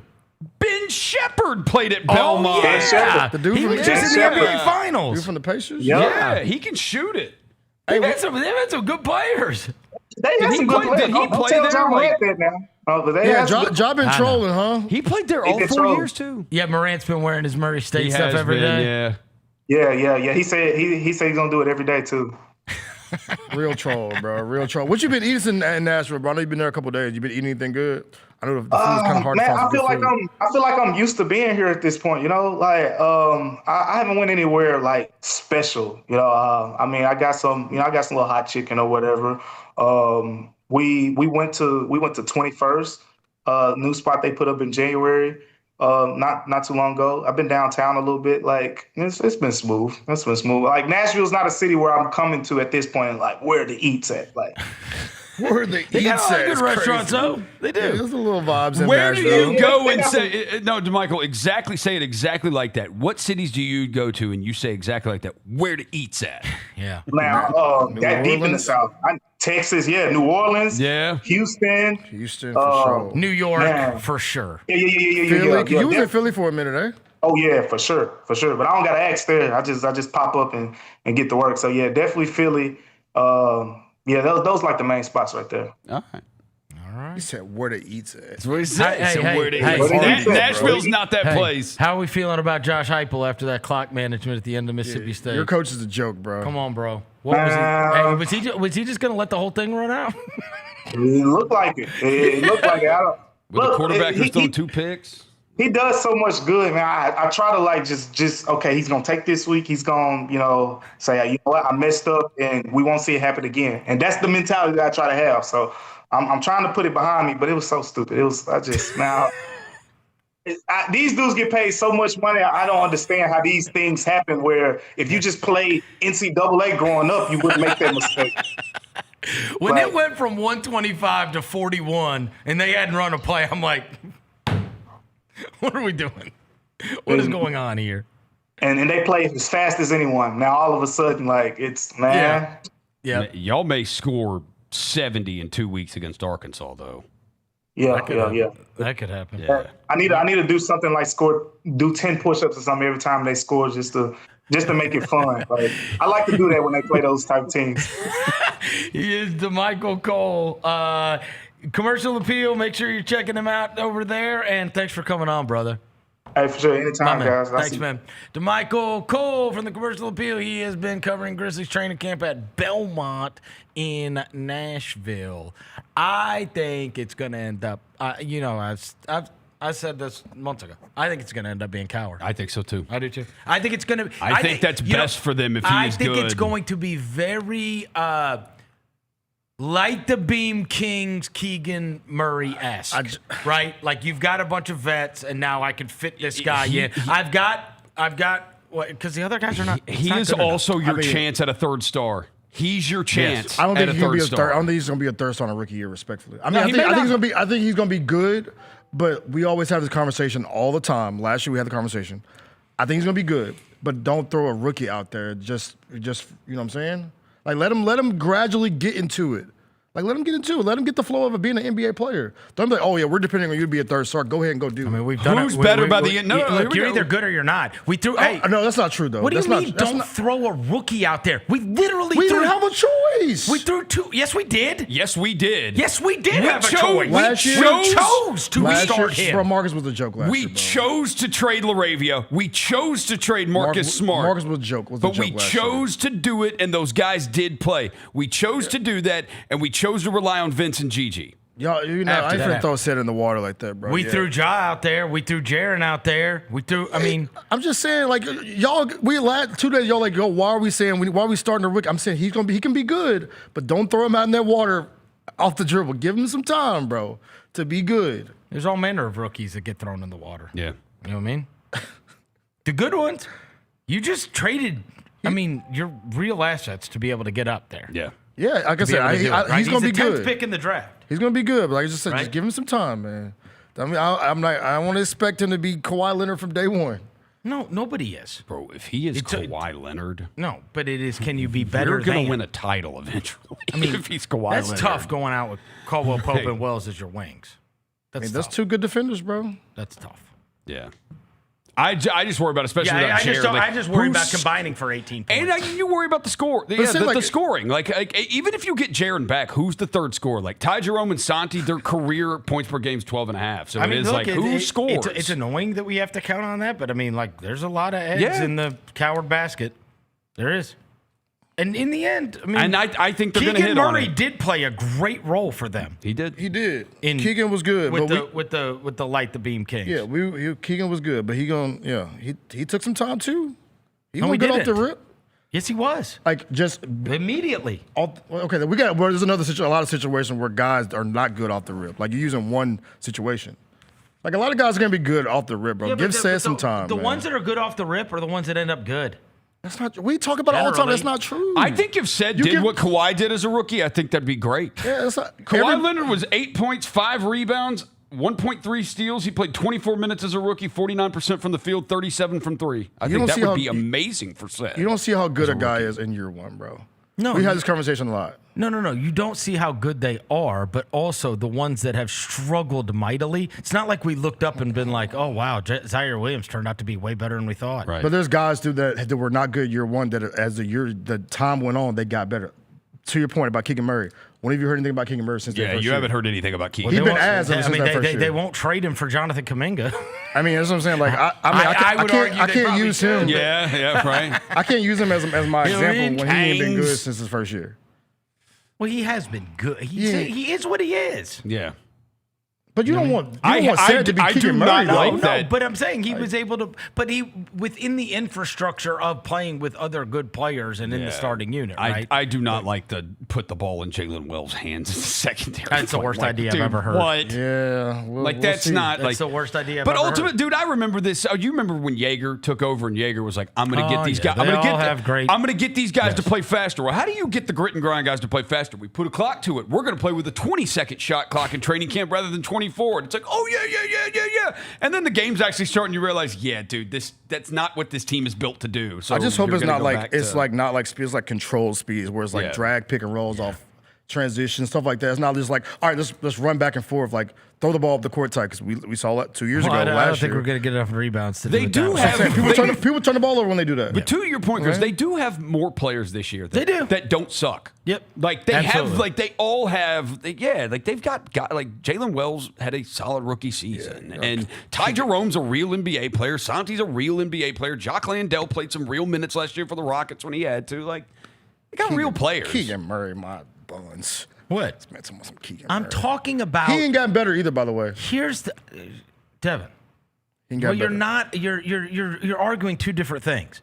Ben Shepherd played at Belmont. Yeah. The dude He from was just in the NBA Finals. Dude from the Pacers? Yeah, he can shoot it. They've had some good players. They had some good players. Did he play there? Ja been trolling, huh? He played there all 4 years too. Yeah, Morant's been wearing his Murray State stuff every day. Yeah. He said he's gonna do it every day too. Real troll, bro. Real troll. What you been eating in Nashville, bro? I know you've been there a couple of days. You been eating anything good? I know the food's kind of hard to find. I feel like I'm used to being here at this point. Like I haven't went anywhere like special. I mean, I got some little hot chicken or whatever. We went to 21st. new spot they put up in January. Not too long ago. I've been downtown a little bit. Like it's been smooth. It's been smooth. Like Nashville's not a city where I'm coming to at this point. Like where the eats at. Like where the They got eats a lot at of is good restaurants, crazy. though. They do. Yeah, there's a little vibes in Where do Nashville. you go and say no, DeMichael? Exactly, say it exactly like that. What cities do you go to and you say exactly like that? Where the eats at? Yeah. now, New that deep in the Orleans? South, Texas, yeah, New Orleans, Yeah. Houston, Houston for sure. New York, Man. for sure. yeah. Philly, 'cause you was in def- Philly for a minute, eh? Oh yeah, for sure. But I don't gotta ask there. I just pop up and get to work. So yeah, definitely Philly. Yeah, those like the main spots right there. All right. He said where the eats at. That's what he said. Hey, So hey, where the hey, eats hey, at? hey, Nashville's bro. not that Hey, place. how are we feeling about Josh Heupel after that clock management at the end of Mississippi State? Your coach is a joke, bro. Come on, bro. What was he? Hey, was he just going to let the whole thing run out? It looked like it. It looked like it. With the quarterback who's thrown 2 picks. He does so much good, man. I try to like just okay. He's gonna take this week. He's gonna say, you know what, I messed up, and we won't see it happen again. And that's the mentality that I try to have. So I'm trying to put it behind me, but it was so stupid. These dudes get paid so much money. I don't understand how these things happen. Where if you just played NCAA growing up, you wouldn't make that mistake. When Right. it went from 125 to 41 and they hadn't run a play, I'm like, what are we doing? What is going on here? And they play as fast as anyone. Now all of a sudden, like it's man. Yeah. Y'all may score 70 in 2 weeks against Arkansas, though. Yeah. That could happen. Yeah. I need to do something like do 10 push-ups or something every time they score just to make it fun. Like I like to do that when they play those type of teams. He is DeMichael Cole. Commercial Appeal. Make sure you're checking him out over there. And thanks for coming on, brother. Hey, for sure. Anytime, My man. guys. Thanks, man. DeMichael Cole from the Commercial Appeal. He has been covering Grizzlies training camp at Belmont in Nashville. I think it's going to end up, I said this months ago. I think it's going to end up being Coward. I think so, too. I do, too. I think it's going to. I think that's best for them if he is good. I think it's going to be very Light the Beam Kings, Keegan Murray-esque, right? Like you've got a bunch of vets, and now I can fit this guy in. I've got because the other guys are not. He is also your chance at a third star. He's your chance. Yes. I don't think at he's a gonna third be star. I don't think he's gonna be a third star on a rookie year, respectfully. I mean, No, I he think may he's not. gonna be. I think he's gonna be good, but we always have this conversation all the time. Last year we had the conversation. I think he's gonna be good, but don't throw a rookie out there. Just you know what I'm saying? Like let him gradually get into it. Like, let him get into it. Let him get the flow of it being an NBA player. Don't be like, oh, yeah, we're depending on you to be a third star. Go ahead and go do it. I mean, we've done Who's it. better by the end? No, look, you're either good or you're not. We threw. Hey, no, that's not true, though. What do That's you not- mean? that's Don't not- throw a rookie out there. We literally We threw. didn't have a choice. We threw two. Yes, we did. Yes, we did. Yes, we did We have a chose- choice. Last year- We chose to Last start year, him. Bro, Marcus was a joke last We year, bro. chose to trade LaRavia. We chose to trade Marcus Smart. Marcus was a joke. But we chose to do it, and those guys did play. We chose to do that, and we chose to rely on Vince and Gigi. Y'all, I ain't After finna that. throw Sid in the water like that, bro. We Yeah. threw Ja out there. We threw Jaron out there. We threw. I mean, I'm just saying, like y'all. We last 2 days, y'all like, yo, why are we starting to Rick? I'm saying he can be good, but don't throw him out in that water off the dribble. Give him some time, bro, to be good. there's all manner of rookies that get thrown in the water. Yeah. You know what I mean? The good ones, you just traded. I mean, your real assets to be able to get up there. Yeah. Yeah, like I To be said, able to do it, right? he's gonna be the 10th good. pick in the draft. He's gonna be good, but like I just said, Right? just give him some time, man. I mean, I'm not. I don't want to expect him to be Kawhi Leonard from day one. No, nobody is. Bro, if he is It's a- Kawhi Leonard, No, but it is. Can you be better? you're going than? to win a title eventually. I mean, if he's Kawhi that's Leonard. tough going out with Caldwell Pope Hey. and Wells as your wings. I That's mean, that's tough. two good defenders, bro. That's tough. Yeah. I just worry about, especially Yeah, without Jared. I just worry about who's- combining for 18 points. And you worry about the score. see, The scoring. Like, even if you get Jaron back, who's the third scorer? Like, Ty Jerome and Santi, their career points per game is 12.5. So I mean, it is look, like, who scores? It's annoying that we have to count on that, but I mean, like, there's a lot of eggs Yeah. in the Coward basket. There is. And in the end, I mean, And I think they're going to Keegan hit on Murray it. did play a great role for them. He did. He did. In- Keegan was good, with but the with the light the beam Kings. Keegan was good, but he took some time too. He No, went he good off the didn't. rip. Yes, he was. Like just immediately. Okay, there's a lot of situations where guys are not good off the rip. Like you're using one situation. Like a lot of guys are gonna be good off the rip, bro. Give Seth some time. The man. ones that are good off the rip are the ones that end up good. That's not. We talk about it all the time. That's not true. I think if Seth did what Kawhi did as a rookie, I think that'd be great. Yeah, that's not, Kawhi Leonard was 8 points, 5 rebounds, 1.3 steals. He played 24 minutes as a rookie, 49% from the field, 37 from 3. I think that would be amazing for Seth. You don't see how good a guy is in year one, bro. No, we had this conversation a lot. No. You don't see how good they are, but also the ones that have struggled mightily. It's not like we looked up and been like, oh, wow, Zaire Williams turned out to be way better than we thought. Right. But there's guys, too, that were not good year one that as the time went on, they got better. To your point about Keegan Murray, when have you heard anything about Keegan Murray since? Yeah, you haven't heard anything about Keegan. He's been ass since that first year. They won't trade him for Jonathan Kuminga. I mean, that's what I'm saying. Like, I can't use him. Yeah, right. I can't use him as my example when he ain't been good since his first year. Well, he has been good. He is what he is. Yeah. But you don't want Seth to be Keegan Murray, though. No, but I'm saying he was able to. But he within the infrastructure of playing with other good players and in the starting unit, right? I do not like to put the ball in Jalen Wells' hands in the secondary. That's the worst idea I've ever heard. What? Yeah, that's not That's like the worst idea. But ultimately, dude, I remember this. Oh, you remember when Yeager took over and Yeager was like, "I'm going to get these guys. I'm going to get these guys to play faster." Well, how do you get the grit and grind guys to play faster? We put a clock to it. We're going to play with a 20-second shot clock in training camp rather than 24. And it's like, oh yeah. And then the game's actually starting. You realize, yeah, dude, that's not what this team is built to do. So I just hope it's not like not like speeds, like controlled speeds, where it's like drag, pick and rolls off transition, stuff like that. It's not just like, all right, let's run back and forth, like throw the ball up the court tight, because we saw that 2 years ago. I don't think we're going to get enough rebounds to do have people turn the ball over when they do that. But to your point, Chris, they do have more players this year that don't suck. Yep. Like they have, like they all have, like they've got like Jalen Wells had a solid rookie season, and Ty Jerome's a real NBA player. Santi's a real NBA player. Jock Landale played some real minutes last year for the Rockets when he had to. Like they got real players. Keegan Murray, my buns. What? Some Keegan I'm Murray. talking about. He ain't gotten better either, by the way. Here's the Devin. Well, you're not. You're arguing two different things.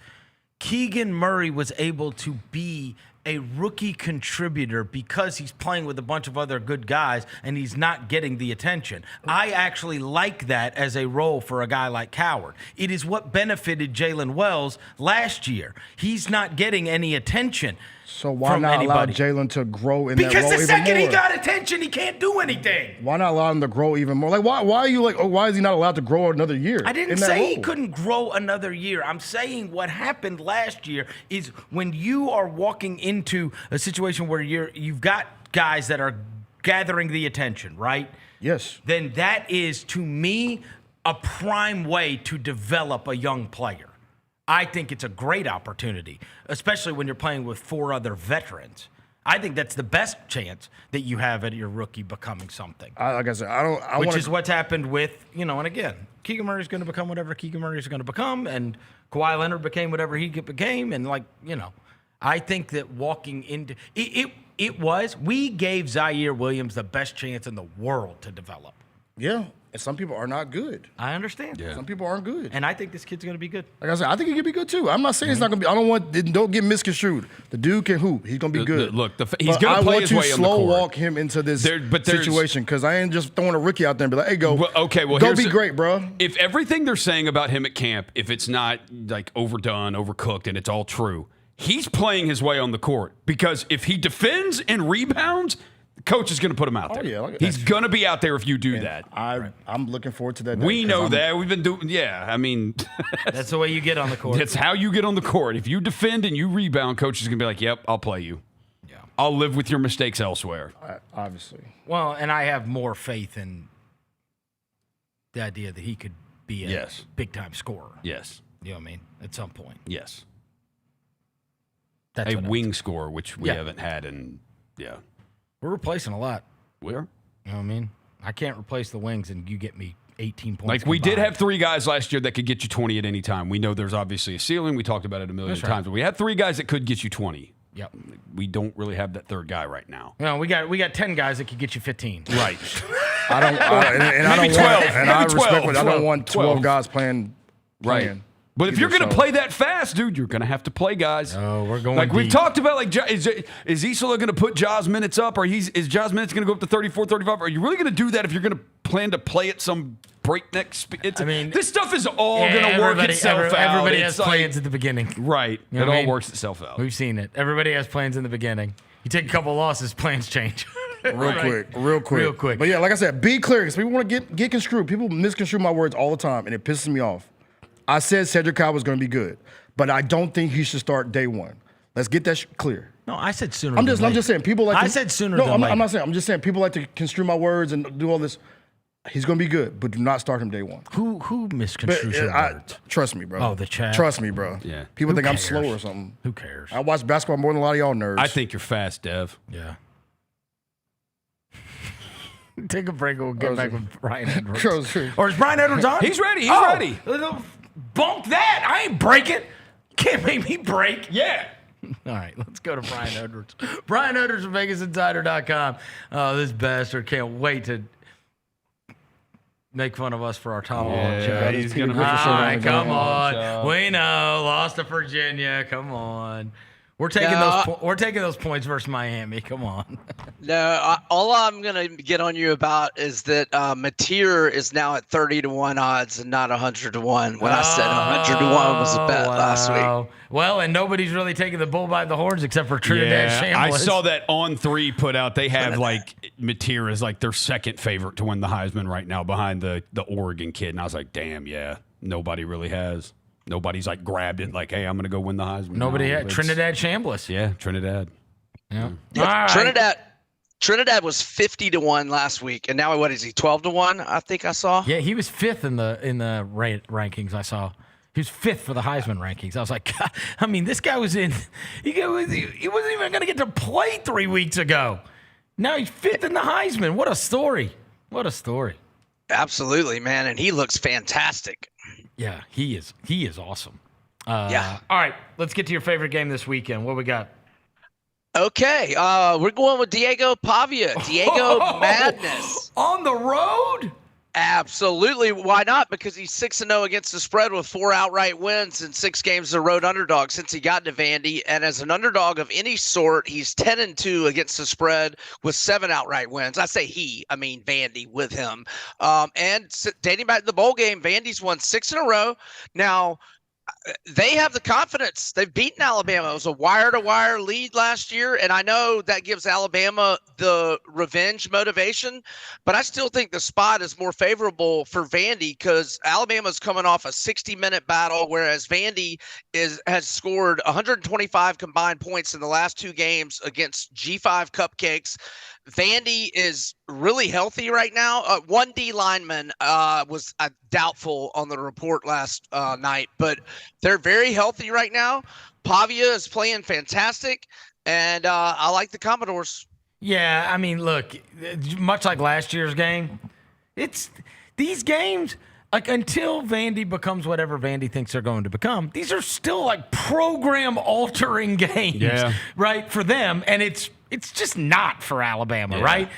Keegan Murray was able to be a rookie contributor because he's playing with a bunch of other good guys and he's not getting the attention. I actually like that as a role for a guy like Coward. It is what benefited Jalen Wells last year. He's not getting any attention. So why not allow Jalen to grow in that role even more? Because the second he got attention, he can't do anything. Why not allow him to grow even more? Like, why are you like, oh, why is he not allowed to grow another year? I didn't say he couldn't grow another year. I'm saying what happened last year is when you are walking into a situation where you've got guys that are gathering the attention, right? Yes. Then that is, to me, a prime way to develop a young player. I think it's a great opportunity, especially when you're playing with 4 other veterans. I think that's the best chance that you have at your rookie becoming something. Like I said, which is what's happened with, and again, Keegan Murray's going to become whatever Keegan Murray's going to become, and Kawhi Leonard became whatever he became, and I think that walking into we gave Zaire Williams the best chance in the world to develop. Yeah. And some people are not good. I understand. Yeah. Some people aren't good. And I think this kid's going to be good. Like I said, I think he can be good too. I'm not saying he's not going to be. Don't get misconstrued. The dude can hoop. He's going to be good. He's going to play his way on the court. I want you to slow walk him into this situation, because I ain't just throwing a rookie out there and be like, hey, go be great, bro. If everything they're saying about him at camp, if it's not like overdone, overcooked, and it's all true, he's playing his way on the court. Because if he defends and rebounds, the coach is going to put him out there. Yeah, he's going to be out there if you do that. I'm looking forward to that day. We know that. We've been doing, I mean. That's the way you get on the court. That's how you get on the court. If you defend and you rebound, coach is going to be like, yep, I'll play you. Yeah. I'll live with your mistakes elsewhere. Obviously. Well, and I have more faith in the idea that he could be a big-time scorer. Yes. You know what I mean? At some point. Yes. That's a wing scorer, which we haven't had in, We're replacing a lot. We're? You know what I mean? I can't replace the wings and you get me 18 points. Like, we did have 3 guys last year that could get you 20 at any time. We know there's obviously a ceiling. We talked about it a million times. But we had 3 guys that could get you 20. Yep. We don't really have that third guy right now. No, we got 10 guys that could get you 15. Right. I don't want 12. And I respect it. I don't want 12 guys playing. Right. But if you're going to play that fast, dude, you're going to have to play guys. Oh, we're going like we've deep. talked about. Like, is Isola going to put Ja's minutes up, or is Ja's minutes going to go up to 34, 35? Are you really going to do that if you're going to plan to play at some breakneck speed? I mean, this stuff is all going to work itself out. Everybody has plans at the beginning. Right. You know it all mean? works itself out. We've seen it. Everybody has plans in the beginning. You take a couple losses, plans change. Real quick. But yeah, like I said, be clear because people want to get construed. People misconstrue my words all the time, and it pisses me off. I said Cedric Cobb was going to be good, but I don't think he should start day one. Let's get that clear. No, I said sooner. I'm just saying people like. I said sooner. No, than I'm not saying. I'm just saying people like to construe my words and do all this. He's going to be good, but do not start him day one. Who misconstrues your words? Trust me, bro. Oh, the chat. Trust me, bro. Yeah. People think cares? I'm slow or something. Who cares? I watch basketball more than a lot of y'all nerds. I think you're fast, Dev. Yeah. Take a break and we'll get back with Brian Edwards. Or is Brian Edwards on? He's ready. He's ready. Bunk that. I ain't breaking. Can't make me break. Yeah. All right, let's go to Brian Edwards. Brian Edwards from VegasInsider.com. Oh, this bastard can't wait to make fun of us for our Tom Holland show. He's going to All right, come on. We know. Lost to Virginia. Come on. We're taking those points versus Miami. Come on. No, all I'm gonna get on you about is that Mateer is now at 30-1 odds and not 100-1. When I said 100-1 was a bet last week. Well, and nobody's really taking the bull by the horns except for Trinidad Chambliss. I saw that On 3 put out. They have like Mateer is like their second favorite to win the Heisman right now behind the Oregon kid, and I was like, damn, yeah, nobody really has. Nobody's like grabbed it like, hey, I'm going to go win the Heisman. Nobody had Trinidad Chambliss. Yeah, Trinidad. Yeah. Trinidad was 50-1 last week, and now what is he? 12-1? I think I saw. Yeah, he was fifth in the rankings. I saw he was fifth for the Heisman rankings. I was like, God, I mean, this guy was in. He wasn't even going to get to play 3 weeks ago. Now he's fifth in the Heisman. What a story! What a story! Absolutely, man, and he looks fantastic. Yeah, he is. He is awesome. Yeah. All right, let's get to your favorite game this weekend. What we got? Okay, we're going with Diego Pavia. Diego Madness. On the road? Absolutely. Why not? Because he's 6-0 against the spread with 4 outright wins and 6 games as a road underdog since he got to Vandy. And as an underdog of any sort, he's 10-2 against the spread with 7 outright wins. I say I mean Vandy with him. And dating back to the bowl game, Vandy's won 6 in a row. Now, they have the confidence. They've beaten Alabama. It was a wire-to-wire lead last year, and I know that gives Alabama the revenge motivation, but I still think the spot is more favorable for Vandy because Alabama's coming off a 60-minute battle, whereas Vandy has scored 125 combined points in the last 2 games against G5 Cupcakes. Vandy is really healthy right now. One D lineman was doubtful on the report last night, but they're very healthy right now. Pavia is playing fantastic, and I like the Commodores. Yeah, I mean, look, much like last year's game, it's these games, like until Vandy becomes whatever Vandy thinks they're going to become, these are still like program-altering games, right, for them, and it's just not for Alabama, right?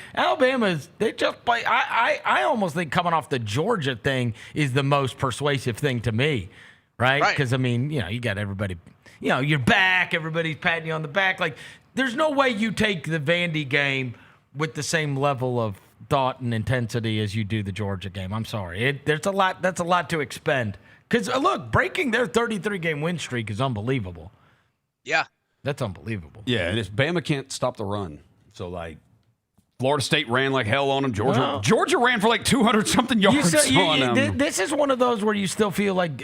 They just play. I almost think coming off the Georgia thing is the most persuasive thing to me, right? Because, I mean, you got everybody, you're back, everybody's patting you on the back. Like, there's no way you take the Vandy game with the same level of thought and intensity as you do the Georgia game. I'm sorry. That's a lot to expend. Because, look, breaking their 33-game win streak is unbelievable. Yeah. That's unbelievable. Yeah, and if Bama can't stop the run, so like Florida State ran like hell on them. Georgia ran for like 200-something yards on them. This is one of those where you still feel like,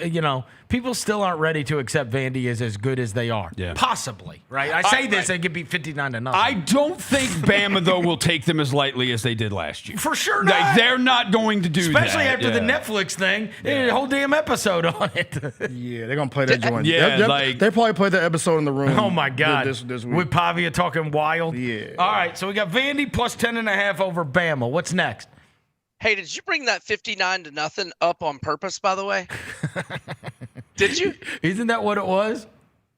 people still aren't ready to accept Vandy is as good as they are. Yeah. Possibly, right? I say this, they could be 59-0. I don't think Bama, though, will take them as lightly as they did last year. For sure not. Like, they're not going to do Especially that. after the Netflix thing. They did a whole damn episode on it. Yeah, they're going to play that joint. Yeah, they probably played that episode in the room. Oh, my God. This week. With Pavia talking wild. Yeah. All right, so we got Vandy plus 10.5 over Bama. What's next? Hey, did you bring that 59-0 up on purpose, by the way? Did you? Isn't that what it was?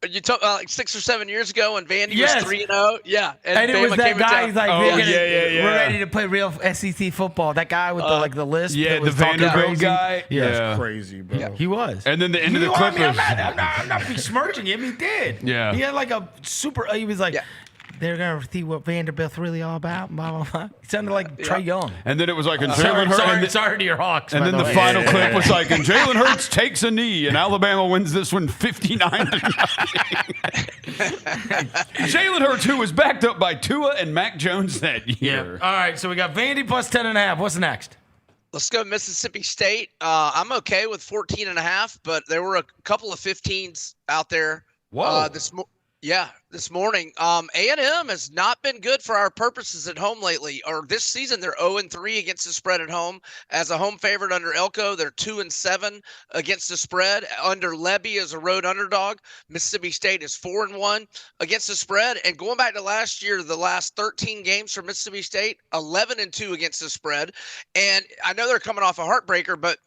You took like 6 or 7 years ago when Vandy was 3-0. Yeah, and it Bama was that guy. He's like, we're ready to play real SEC football. That guy with the list. Yeah, the Vanderbilt guy. Yeah, that's crazy, bro. Yeah. He was. And then the end of the clip was. I'm not besmirching him. He did. Yeah. He had like a super. He was like. They're going to see what Vanderbilt's really all about. Blah, blah, blah. He sounded like Trey Young. And then it was like, and Jalen Hurts. Sorry to your Hawks. And then the final clip was like, and Jalen Hurts takes a knee, and Alabama wins this one 59-9. Jalen Hurts, who was backed up by Tua and Mac Jones that year. All right, so we got Vandy plus 10.5. What's next? Let's go Mississippi State. I'm okay with 14.5, but there were a couple of 15s out there. Whoa. This morning. A&M has not been good for our purposes at home lately. Or this season, they're 0-3 against the spread at home. As a home favorite under Elko, they're 2-7 against the spread. Under Levy as a road underdog, Mississippi State is 4-1 against the spread. And going back to last year, the last 13 games for Mississippi State, 11-2 against the spread. And I know they're coming off a heartbreaker, but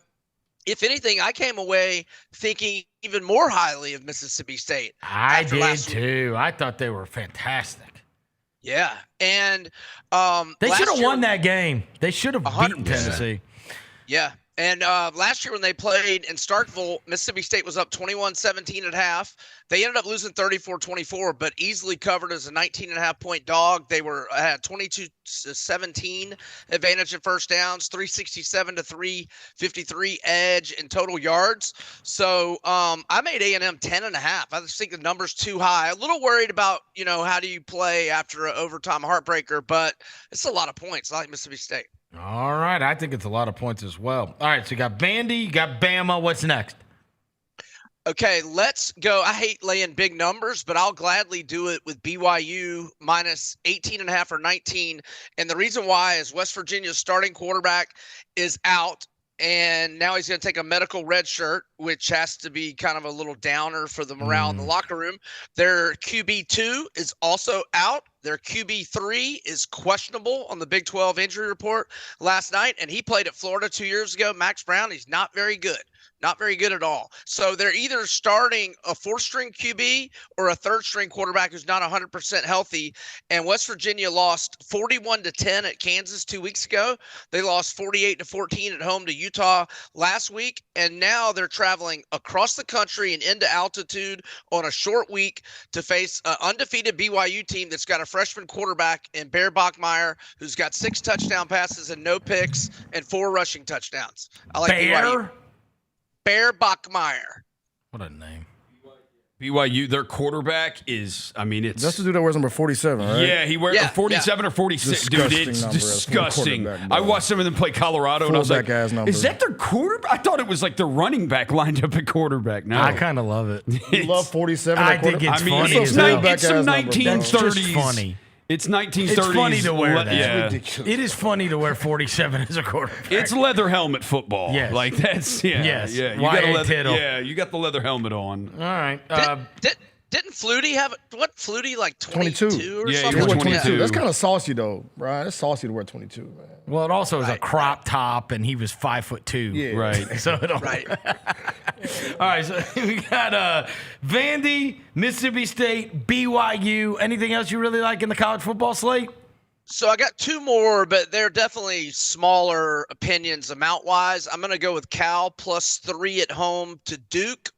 if anything, I came away thinking even more highly of Mississippi State. I did too. I thought they were fantastic. Yeah, and they should have won that game. They should have beaten Tennessee. Yeah, and last year when they played in Starkville, Mississippi State was up 21-17 at half. They ended up losing 34-24, but easily covered as a 19.5-point dog. They had 22-17 advantage in first downs, 367 to 353 edge in total yards. So I made A&M 10.5. I just think the number's too high. A little worried about, how do you play after an overtime heartbreaker, but it's a lot of points. I like Mississippi State. All right. I think it's a lot of points as well. All right. So you got Vandy, you got Bama. What's next? Okay, let's go. I hate laying big numbers, but I'll gladly do it with BYU minus 18.5 or 19. And the reason why is West Virginia's starting quarterback is out, and now he's going to take a medical red shirt, which has to be kind of a little downer for the morale in the locker room. Their QB2 is also out. Their QB3 is questionable on the Big 12 injury report last night, and he played at Florida 2 years ago. Max Brown, he's not very good. Not very good at all. So they're either starting a fourth-string QB or a third-string quarterback who's not 100% healthy. And West Virginia lost 41-10 at Kansas 2 weeks ago. They lost 48-14 at home to Utah last week. And now they're traveling across the country and into altitude on a short week to face an undefeated BYU team that's got a freshman quarterback in Bear Bachmeier, who's got 6 touchdown passes and no picks and 4 rushing touchdowns. I like BYU. Bear Bachmeier. What a name. BYU, their quarterback is, it's... That's the dude that wears number 47, right? Yeah, he wears 47 or 46. Dude, it's disgusting. I watched some of them play Colorado, and I was like, is that their quarterback? I thought it was like their running back lined up at quarterback. No. I kind of love it. You love 47? I think it's funny. It's some 1930s. That's just funny. It's 1930s. It's funny to wear that. Yeah. Ridiculous. It is funny to wear 47 as a quarterback. It's leather helmet football. Yes. Like that's Yes. Yeah. You Y.A. got a leather, Tittle. yeah, you got the leather helmet on. All right. Didn't Flutie have Flutie like 22 or yeah, something? he wore 22. That's kind of saucy though, Brian. It's saucy to wear 22, man. Well, it also is a crop top, and he was 5'2". Yeah. Right. So it all right. All right. So we got Vandy, Mississippi State, BYU. Anything else you really like in the college football slate? So I got 2 more, but they're definitely smaller opinions amount-wise. I'm going to go with Cal plus 3 at home to Duke.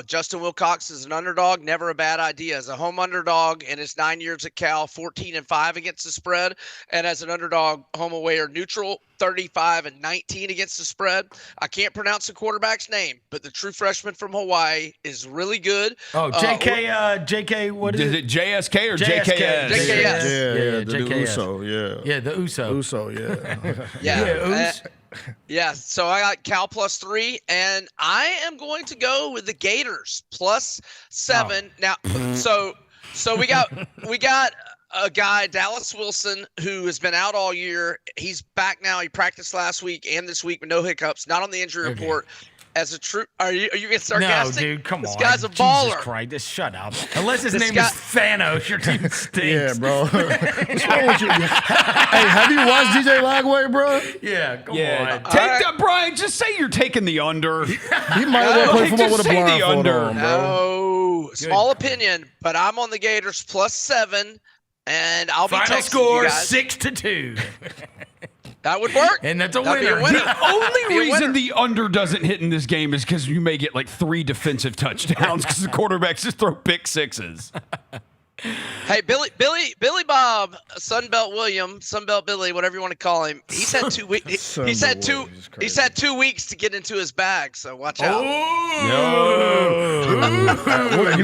Justin Wilcox is an underdog. Never a bad idea. As a home underdog in his 9 years at Cal, 14-5 against the spread. And as an underdog, home away or neutral, 35-19 against the spread. I can't pronounce the quarterback's name, but the true freshman from Hawaii is really good. Oh, JK, what is it? Is it JSK or JSK? JKS? Yeah, the JKS. Uso, yeah. Yeah, the Uso. Uso, yeah. Yeah, so I got Cal plus 3, and I am going to go with the Gators plus 7. Now, so we got a guy, Dallas Wilson, who has been out all year. He's back now. He practiced last week and this week with no hiccups, not on the injury report. As a true, are you getting sarcastic? No, dude, come this on. This guy's a baller. Jesus Christ, just shut up. Unless his name is Thanos, your team stinks. Yeah, bro. What's wrong with you? Hey, have you watched DJ Lagway, bro? Yeah, come on. Take that, Brian. Just say you're taking the under. He might well play football with a blindfold on, bro. No, small opinion, but I'm on the Gators +7, and I'll be Final texting score you guys. 6-2. That would work. And that's a That'd winner. Be a winner. The only reason the under doesn't hit in this game is because you may get like 3 defensive touchdowns because the quarterbacks just throw pick sixes. Hey, Billy Bob, Sunbelt William, Sunbelt Billy, whatever you want to call him. He's had 2 weeks. He's had 2 weeks to get into his bag. So watch out.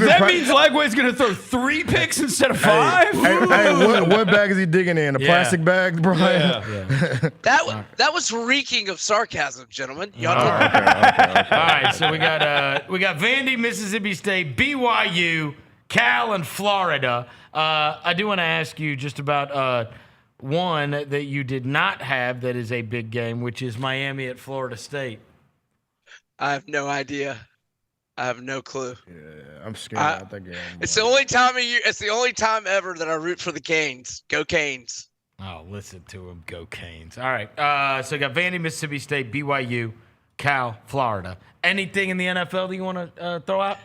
That means Lagway's going to throw 3 picks instead of 5. Hey, what bag is he digging in? A plastic bag, Brian? Yeah. That was reeking of sarcasm, gentlemen. Y'all did. Okay. All right, so we got Vandy, Mississippi State, BYU, Cal, and Florida. I do want to ask you just about one that you did not have that is a big game, which is Miami at Florida State. I have no idea. I have no clue. Yeah, I'm scared about that game. It's the only time of year. It's the only time ever that I root for the Canes. Go Canes. Oh, listen to him. Go Canes. All right. So we got Vandy, Mississippi State, BYU, Cal, Florida. Anything in the NFL that you want to throw out?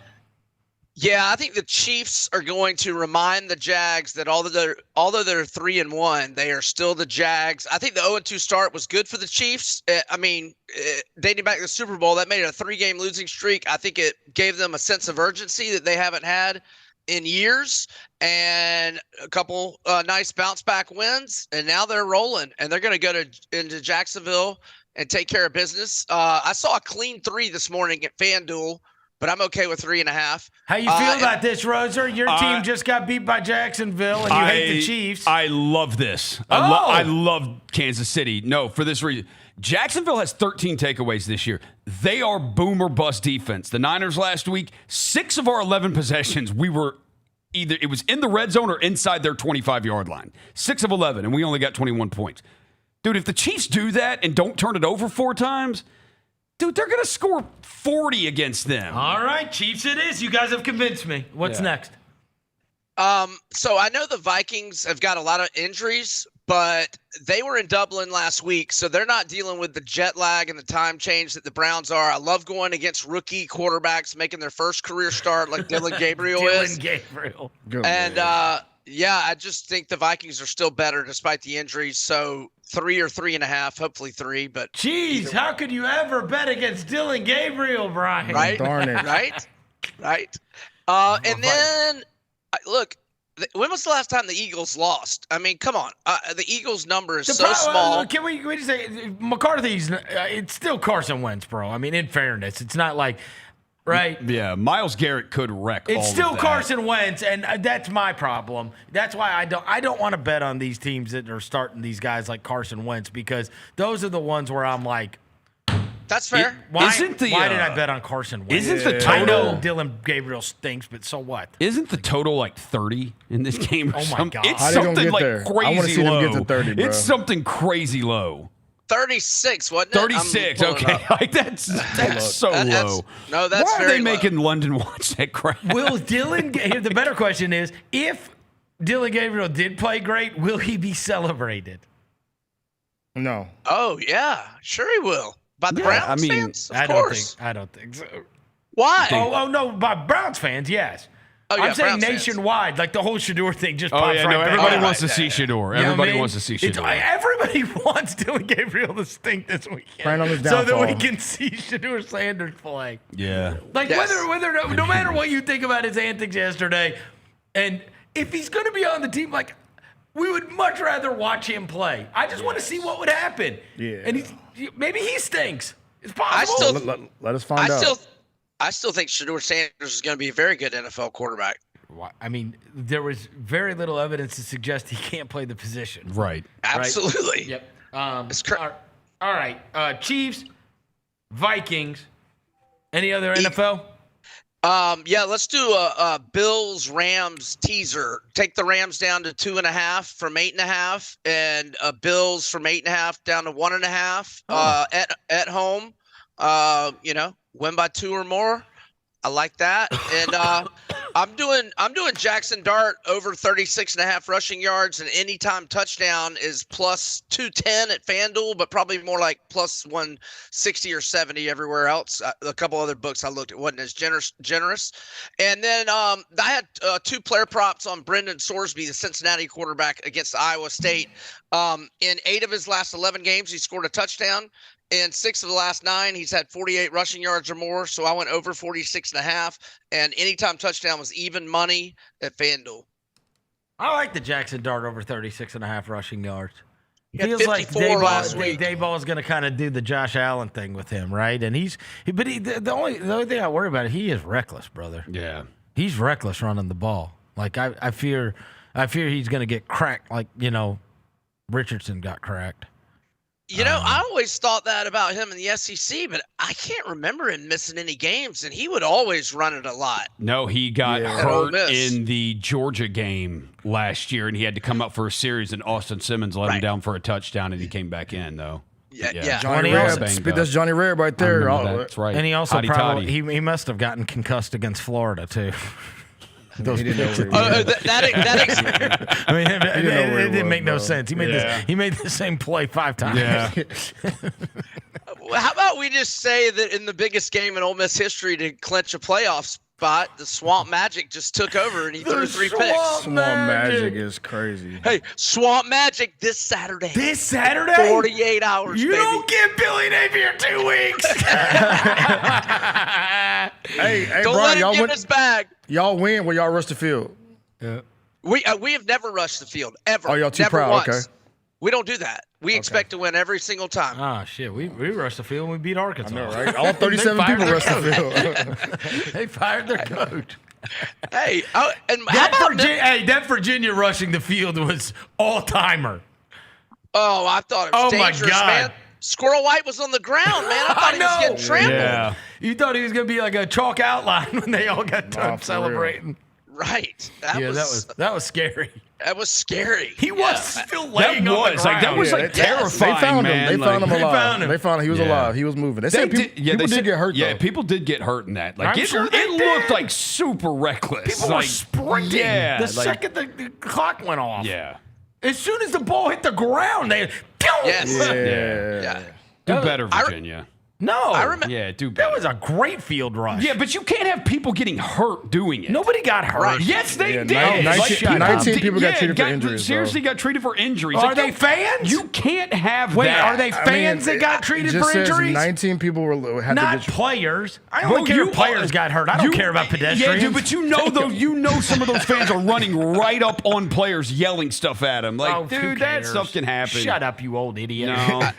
Yeah, I think the Chiefs are going to remind the Jags that although they're 3-1, they are still the Jags. I think the 0-2 start was good for the Chiefs. Dating back to the Super Bowl, that made it a 3-game losing streak. I think it gave them a sense of urgency that they haven't had in years, and a couple nice bounce back wins, and now they're rolling, and they're going to go into Jacksonville and take care of business. I saw a clean 3 this morning at FanDuel, but I'm okay with 3.5. How you feel about this, Roser? Your team just got beat by Jacksonville, and you hate the Chiefs. I love this. I love Kansas City. No, for this reason. Jacksonville has 13 takeaways this year. They are boom or bust defense. The Niners last week, 6 of our 11 possessions, we were either it was in the red zone or inside their 25-yard line. 6 of 11, and we only got 21 points. Dude, if the Chiefs do that and don't turn it over 4 times, dude, they're going to score 40 against them. All right, Chiefs it is. You guys have convinced me. What's next? So I know the Vikings have got a lot of injuries, but they were in Dublin last week, so they're not dealing with the jet lag and the time change that the Browns are. I love going against rookie quarterbacks making their first career start like Dylan Gabriel is. Gabriel. And, I just think the Vikings are still better despite the injuries. So 3 or 3.5, hopefully 3. But jeez, how could you ever bet against Dylan Gabriel, Brian? Right? Darn it. Right. And then, look, when was the last time the Eagles lost? I mean, come on. The Eagles' number is so small. Can we just say McCarthy's? It's still Carson Wentz, bro. I mean, in fairness, it's not like. Right. Yeah, Myles Garrett could wreck all of that. It's still Carson Wentz, and that's my problem. That's why I don't want to bet on these teams that are starting these guys like Carson Wentz, because those are the ones where I'm like, that's fair. Why did I bet on Carson Wentz? Isn't the total? I know Dylan Gabriel stinks, but so what? Isn't the total like 30 in this game? Oh my God! It's How something get like there? crazy I want to see low. them get to 30, bro. It's something crazy low. 36, wasn't it? 36. Okay, like that's so low. No, that's why are very they making London watch that crap? Will Dylan? The better question is, if Dylan Gabriel did play great, will he be celebrated? No. Oh yeah, sure he will. By the Browns fans, of course. I don't think so. Why? Oh no, by Browns fans, yes. Oh, yeah, I'm saying Browns nationwide, like the whole Shador thing just Oh pops yeah, right no, back. everybody up. wants to see Shador. You know Everybody what I mean? wants to see Shador. Everybody wants Dylan Gabriel to stink this weekend, Praying on his so that we downfall. can see Shador Sanders play. Yeah. Like whether no matter what you think about his antics yesterday, and if he's going to be on the team, like we would much rather watch him play. I just want to see what would happen. Yeah. And maybe he stinks. It's possible. Let us find out. I still think Shador Sanders is going to be a very good NFL quarterback. I mean, there was very little evidence to suggest he can't play the position. Right. Absolutely. Yep. All right. Chiefs, Vikings. Any other NFL? Yeah, let's do a Bills-Rams teaser. Take the Rams down to 2.5 from 8.5, and Bills from 8.5 down to 1.5 at home. Win by 2 or more. I like that. And I'm doing Jackson Dart over 36.5 rushing yards, and anytime touchdown is plus 210 at FanDuel, but probably more like plus 160 or 70 everywhere else. A couple other books I looked at wasn't as generous. And then I had 2 player props on Brendan Sorsby, the Cincinnati quarterback, against Iowa State. In 8 of his last 11 games, he scored a touchdown. In 6 of the last 9, he's had 48 rushing yards or more. So I went over 46.5, and anytime touchdown was even money at FanDuel. I like the Jackson Dart over 36.5 rushing yards. He had Feels like 54 last week. Dayball is going to kind of do the Josh Allen thing with him, right? And the only thing I worry about is he is reckless, brother. Yeah, he's reckless running the ball. Like I fear he's going to get cracked, like Richardson got cracked. I always thought that about him in the SEC, but I can't remember him missing any games, and he would always run it a lot. No, he got hurt in the Georgia game last year, and he had to come up for a series, and Austin Simmons let him down for a touchdown, and he came back in, though. Yeah. Johnny Reb. That's Johnny Reb right there. That's right. And he also he must have gotten concussed against Florida, too. Those pictures. I mean, it didn't make no sense. He made the same play 5 times. Yeah. How about we just say that in the biggest game in Ole Miss history to clinch a playoff spot, the Swamp Magic just took over and he threw 3 picks. Swamp Magic is crazy. Hey, Swamp Magic this Saturday. 48 hours, You baby. don't give Billy Napier 2 weeks. Hey, don't Brian, let him get his bag. Y'all win when y'all rush the field. Yeah. We have never rushed the field, ever. Oh, y'all too never proud. Once. Okay. We don't do that. We expect to win every single time. Ah, shit. We rushed the field and we beat Arkansas. I know, right? All 37 people rushed the field. They fired their coach. Hey, and how about that Virginia rushing the field was all-timer. Oh, I thought it was dangerous, my God. man. Squirrel White was on the ground, man. I thought he was getting trampled. Yeah. You thought he was going to be like a chalk outline when they all got done celebrating. Right. That was scary. That was scary. He was still laying on the ground. That was terrifying. They found man. him. They found him alive. found him. They found him. He was alive. He was moving. They said people did get hurt. Yeah, though. people did get hurt in that. Like I'm sure they it did. looked like super reckless. People were sprinting Yeah, the second the clock went off. Yeah. As soon as the ball hit the ground, they Yes. Yeah. Do better, Virginia. No. I remember. Yeah, do better. That was a great field rush. Yeah, but you can't have people getting hurt doing it. Nobody got hurt. Right. Yes, they did. 19 people got treated for injuries. Seriously, got treated for injuries. Are they fans? You can't have Wait, that. are they fans that got treated for injuries? 19 people had Not to get players. I only care if players got hurt. I don't care about pedestrians. Yeah, dude, but you know some of those fans are running right up on players, yelling stuff at them. Like, who dude, that cares? stuff can happen. Shut up, you old idiot. No.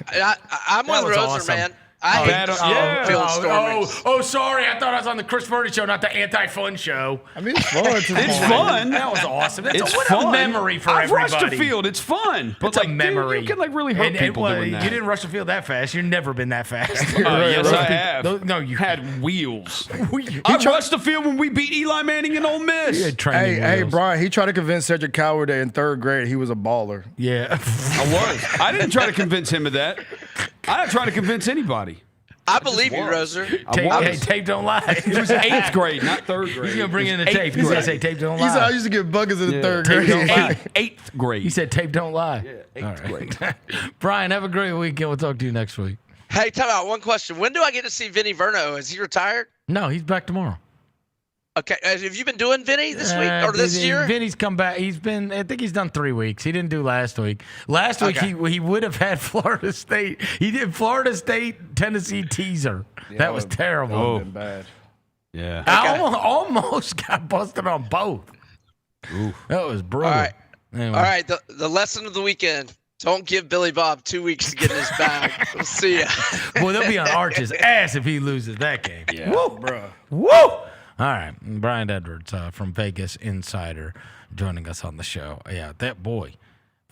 I'm with was Roser, awesome. man. I hate field stormings. Oh, sorry. I thought I was on the Chris Vernon Show, not the anti-fun show. I mean, it's fun. It's fun. That was awesome. That's It's what fun. a memory for I've everybody. rushed the field. It's fun. But It's like, a memory. Dude, you can really hurt people doing that. You didn't rush the field that fast. You've never been that fast. Yes, I have. No, you had wheels. I rushed the field when we beat Eli Manning and Ole Miss. Hey, Brian, he tried to convince Cedric Coward in 3rd grade he was a baller. Yeah. I was. I didn't try to convince him of that. I didn't try to convince anybody. I believe you, Roser. Tape don't lie. It was 8th grade, not 3rd grade. He's going to bring in the tape. He's going to say tape don't lie. He said I used to get buckets in the 3rd Tape grade. don't lie. 8th grade. He said tape don't lie. Yeah, 8th grade. Brian, have a great weekend. We'll talk to you next week. Hey, time out. One question. When do I get to see Vinny Verno? Is he retired? No, he's back tomorrow. Okay. Have you been doing Vinny this week or this year? Vinny's come back. I think he's done 3 weeks. He didn't do last week. Last week he would have had Florida State. He did Florida State, Tennessee teaser. Yeah, that was terrible. That would have been bad. Yeah. I almost got busted on both. Ooh. That was brutal. All right. Anyway. All right. The lesson of the weekend. Don't give Billy Bob 2 weeks to get in his bag. We'll see ya. Boy, they'll be on Arch's ass if he loses that game. Yeah. Woo, bro. Woo. All right. Brian Edwards from Vegas Insider joining us on the show. Yeah, that boy.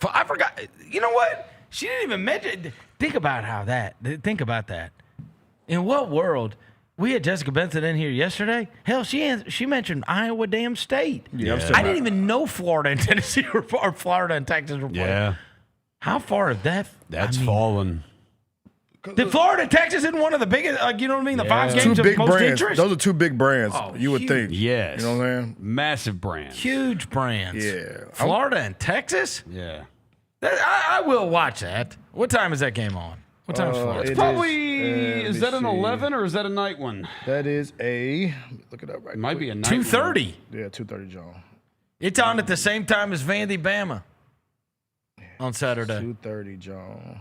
I forgot. You know what? She didn't even mention. Think about that. In what world? We had Jessica Benson in here yesterday. Hell, she mentioned Iowa damn State. Yeah, I didn't even know Florida and Tennessee or Florida and Texas were playing. Yeah. How far is that? That's fallen. The Florida, Texas isn't one of the biggest, you know what I mean? The 5 games two of big most brands. interest. Those are 2 big brands. Oh, you would think. Yes. You know what I'm saying? Massive brands. Huge brands. Yeah. Florida and Texas? Yeah. I will watch that. What time is that game on? What time is Florida? It's probably, is that an 11 or is that a night one? That is a, look it up right It might be a night 2:30. Yeah, 2:30, John. It's on at the same time as Vandy Bama on Saturday. 2:30, John.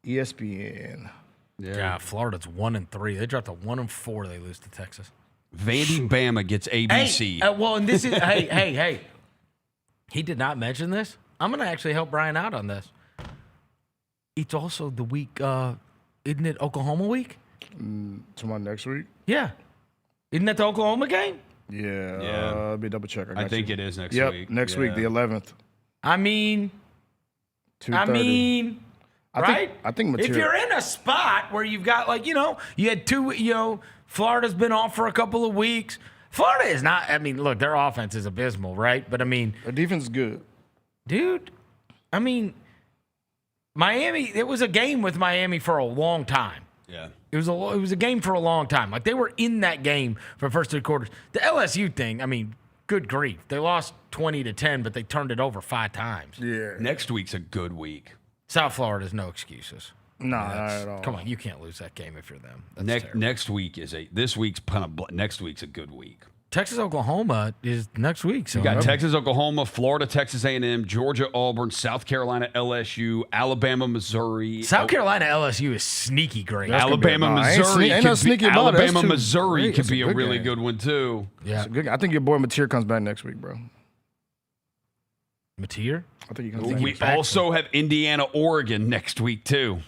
ESPN. Yeah, Florida's 1-3. They dropped to 1-4. They lose to Texas. Vandy Bama gets ABC. Hey, well, and this is hey. He did not mention this. I'm gonna actually help Brian out on this. It's also the week, isn't it Oklahoma week? Tomorrow next week? Yeah. Isn't that the Oklahoma game? Yeah. Let me double check. I think it is next Yep, week. next week, the 11th. I mean, 2:30. right? I think if material. you're in a spot where you've got you had 2, Florida's been off for a couple of weeks. Florida is not. I mean, look, their offense is abysmal, right? But I mean, their defense is good, dude. I mean, Miami. It was a game with Miami for a long time. Yeah. It was a game for a long time. Like they were in that game for the first 3 quarters. The LSU thing. I mean, good grief. They lost 20-10, but they turned it over 5 times. Yeah. Next week's a good week. South Florida's no excuses. No, not at all. Come on, you can't lose that game if you're them. Next week is next week's a good week. Texas Oklahoma is next week. So You got Texas Oklahoma, Florida Texas A&M, Georgia Auburn, South Carolina LSU, Alabama Missouri. South Carolina LSU is sneaky great. Alabama Missouri. Alabama Missouri could be a really game. good one too. Yeah. I think your boy Mateer comes back next week, bro. Mateer? I think he comes back. We also have Indiana, Oregon next week too.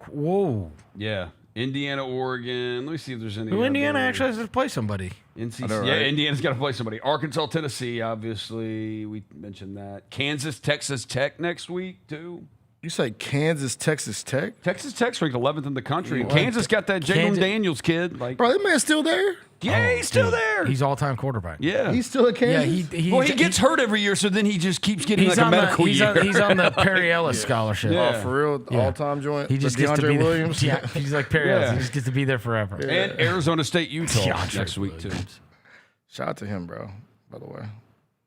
Whoa. Yeah. Indiana, Oregon. Let me see if there's any. Who Indiana actually has to play somebody. Indiana's got to play somebody. Arkansas, Tennessee, obviously. We mentioned that. Kansas, Texas Tech next week, too. You say Kansas, Texas Tech? Texas Tech's ranked 11th in the country. And Kansas got that Jalen Daniels kid. Bro, that man's still there? Yeah, he's still there. He's all-time quarterback. Yeah. He's still at Kansas? Yeah, he gets hurt every year, so then he just keeps getting like a medical year. He's on the Perry Ellis scholarship. Yeah. Oh, for real? Yeah. All-time joint? He just With gets to DeAndre be Williams? Yeah, he's like Perry Ellis. He just gets to be there forever. And Arizona State, Utah DeAndre next week, too. Shout out to him, bro, by the way.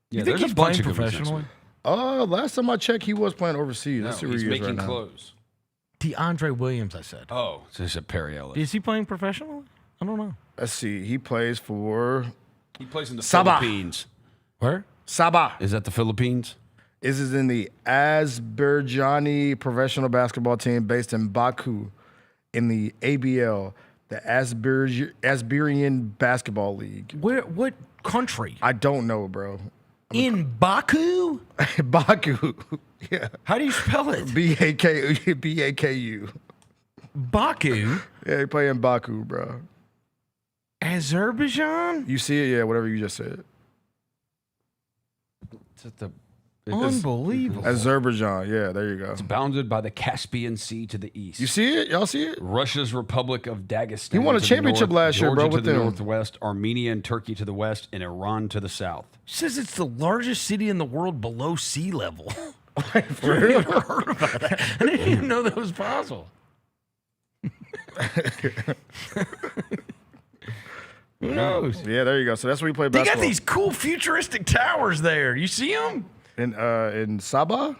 You think he's playing professionally? Last time I checked, he was playing overseas. Let's see where he's he is making right clothes. DeAndre Williams, I said. Oh, so it's a Perry Ellis. Is he playing professionally? I don't know. Let's see. He plays for... He plays in the Sabah. Philippines. Where? Sabah. Is that the Philippines? This is in the Azerbaijani professional basketball team based in Baku in the ABL, the Azerbaijani Basketball League. What country? I don't know, bro. In Baku? Baku. Yeah. How do you spell it? B-A-K-U. Baku? Yeah, they play in Baku, bro. Azerbaijan? You see it? Yeah, whatever you just said. Unbelievable. Azerbaijan. Yeah, there you go. It's bounded by the Caspian Sea to the east. You see it? Y'all see it? Russia's Republic of Dagestan. He won a to the championship north, last year, Georgia bro, to with the them. northwest, Armenia and Turkey to the west, and Iran to the south. Says it's the largest city in the world below sea level. For real? I've never heard about that. I didn't even know that was possible. Who knows? Yeah, there you go. So that's where you play They basketball. got these cool futuristic towers there. You see them? In Sabah?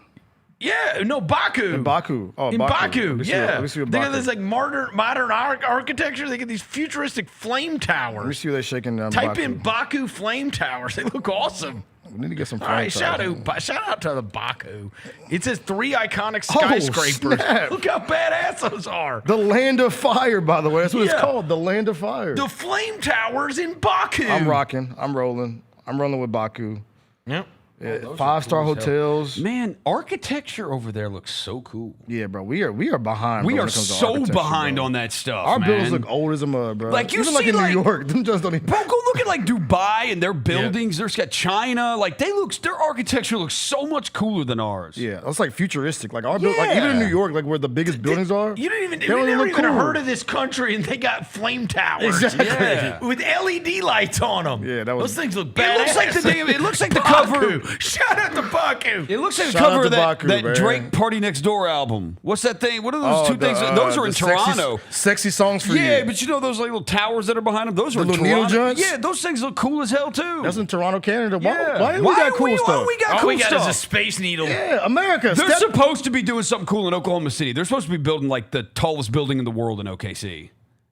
Yeah, no, Baku. In Baku. Oh, In Baku, Let me see yeah. what- let me see what They got Baku- this like modern architecture. They got these futuristic flame towers. Let me see what they're shaking down. Type Baku. in Baku flame towers. They look awesome. We need to get some All right, flame towers. shout out to the Baku. It says 3 iconic skyscrapers. snap. Look how badass those are. The Land of Fire, by the way. That's what Yeah. it's called. The Land of Fire. The flame towers in Baku. I'm rocking. I'm rolling. I'm rolling with Baku. Yep. Yeah, 5-star hotels. Man, architecture over there looks so cool. Yeah, bro. We are behind. We bro, are when it comes to so architecture, behind bro. on that stuff. Our man. buildings look old as a mud, bro. Like, you even like see, in like- New York, them just don't even. Bro, go look at like Dubai and their buildings. There's got China. Like their architecture looks so much cooler than ours. Yeah, that's like futuristic. Like our like even in New York, like where the biggest buildings are. You didn't even, they you don't never look even cool. heard of this country, and they got flame towers. Exactly. Yeah. With LED lights on them. Yeah, that was- Those things look It badass. looks like the cover. Shout out to Baku. It looks like a Shout out cover to of that, Baku, that man. Drake Party Next Door album. What's that thing? What are those two things? Those are in Toronto. Sexy songs for you. Yeah, but you know those little towers that are behind them? Those are in little needle Toronto. joints? Yeah, those things look cool as hell, too. That's in Toronto, Canada. Yeah. Why we got cool stuff? Why we got All cool we got stuff? is a space needle. Yeah, America. They're supposed to be doing something cool in Oklahoma City. They're supposed to be building like the tallest building in the world in OKC.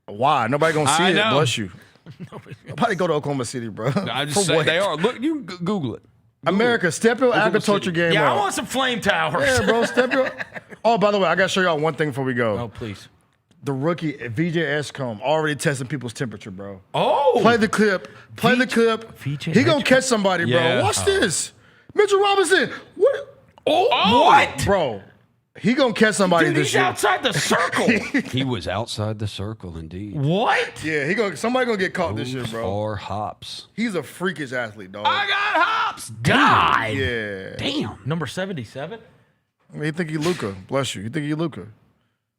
Why? Nobody gonna see I it. know. Bless you. Nobody go to Oklahoma City, bro. I just For say what? they are. Look, you Google it. America, step your agriculture game Yeah, up. I want some flame towers. Yeah, bro, step your. Oh, by the way, I gotta show y'all one thing before we go. Oh, please. The rookie VJ Escombe already testing people's temperature, bro. Oh. Play the clip. Play the clip. VJ He gonna catch somebody, bro. Yeah. Watch this. Mitchell Robinson. What? Oh, what? Bro, he gonna catch somebody Dude, this he's year. outside the circle. He was outside the circle, indeed. What? Yeah, somebody gonna get caught this year, bro. Or hops. He's a freakish athlete, dog. I got hops. God. Yeah. Damn. Number 77? I mean, you think he Luka. Bless you. You think he Luka.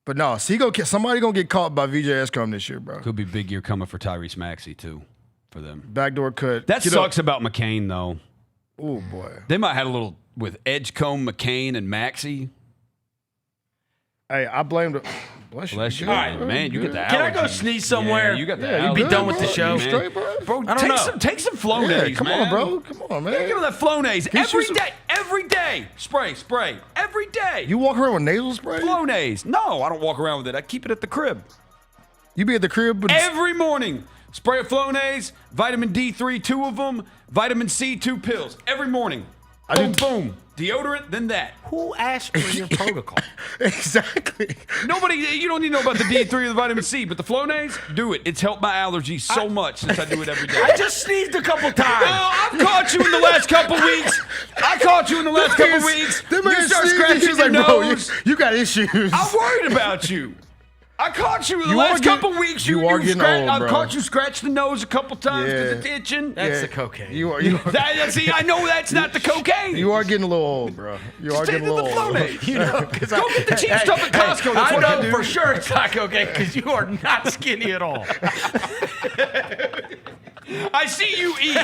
But no, see, somebody gonna get caught by VJ Escombe this year, bro. Could be big year coming for Tyrese Maxey, too, for them. Backdoor cut. That Get sucks up. about McCain, though. Oh, boy. They might have had a little with Edgecombe, McCain, and Maxey. Hey, I blame the. Bless you. Bless you. Good, All right, man, you good. get the Can I go allergies. sneeze somewhere? Yeah, you got the Yeah, you be allergies, done with the bro. show? You straight, bro? Bro, I don't know. take some Yeah, Flonase, come man. on, bro. Come on, man. Yeah, give me that Flonase. Get you Every some- day. Every day. Spray. Every day. You walk around with nasal spray? Flonase. No, I don't walk around with it. I keep it at the crib. You be at the crib, but Every morning. Spray of Flonase, vitamin D3, 2 of them, vitamin C, 2 pills. Every morning. Boom. Deodorant, then that. Who asked for your protocol? exactly. Nobody, you don't need to know about the D3 or the vitamin C, but the Flonase, do it. It's helped my allergies so much since I do it every day. I just sneezed a couple times. Oh, I've caught you in the last couple weeks. I caught you in the last couple weeks. That You man start sneezed, scratching he's your like, bro, nose. you got issues. I'm worried about you. I caught you in the You last are getting- couple weeks. you are getting old, I've bro. caught you scratch the nose a couple times because Yeah. it's itching. That's the cocaine. You are See, I know that's not the cocaine. you are getting a little old, bro. You are Stay getting a to the little old. Flonase. You know, because Go get the cheap stuff at Costco. That's I what know I do. for sure it's not cocaine because you are not skinny at all. I see you eat.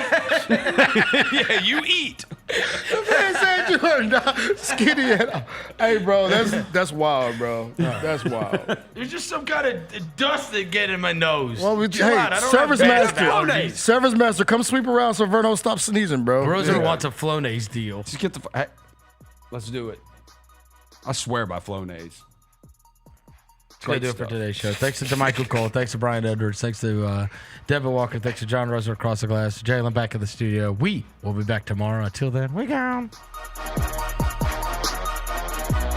Yeah, you eat. Man said you are not skinny at all. Hey, bro, that's wild, bro. That's wild. There's just some kind of dust that get in my nose. Well, Chill hey, out. I don't Service have bad Master, allergies. Service Master, come sweep around so Verno stops sneezing, bro. Roser wants a Flonase deal. Just get the. Hey, let's do it. I swear by Flonase. That's going to do it for today's show. Thanks to Michael Cole. Thanks to Brian Edwards. Thanks to Devin Walker. Thanks to John Roser across the glass. Jalen back in the studio. We will be back tomorrow. Until then, we gone.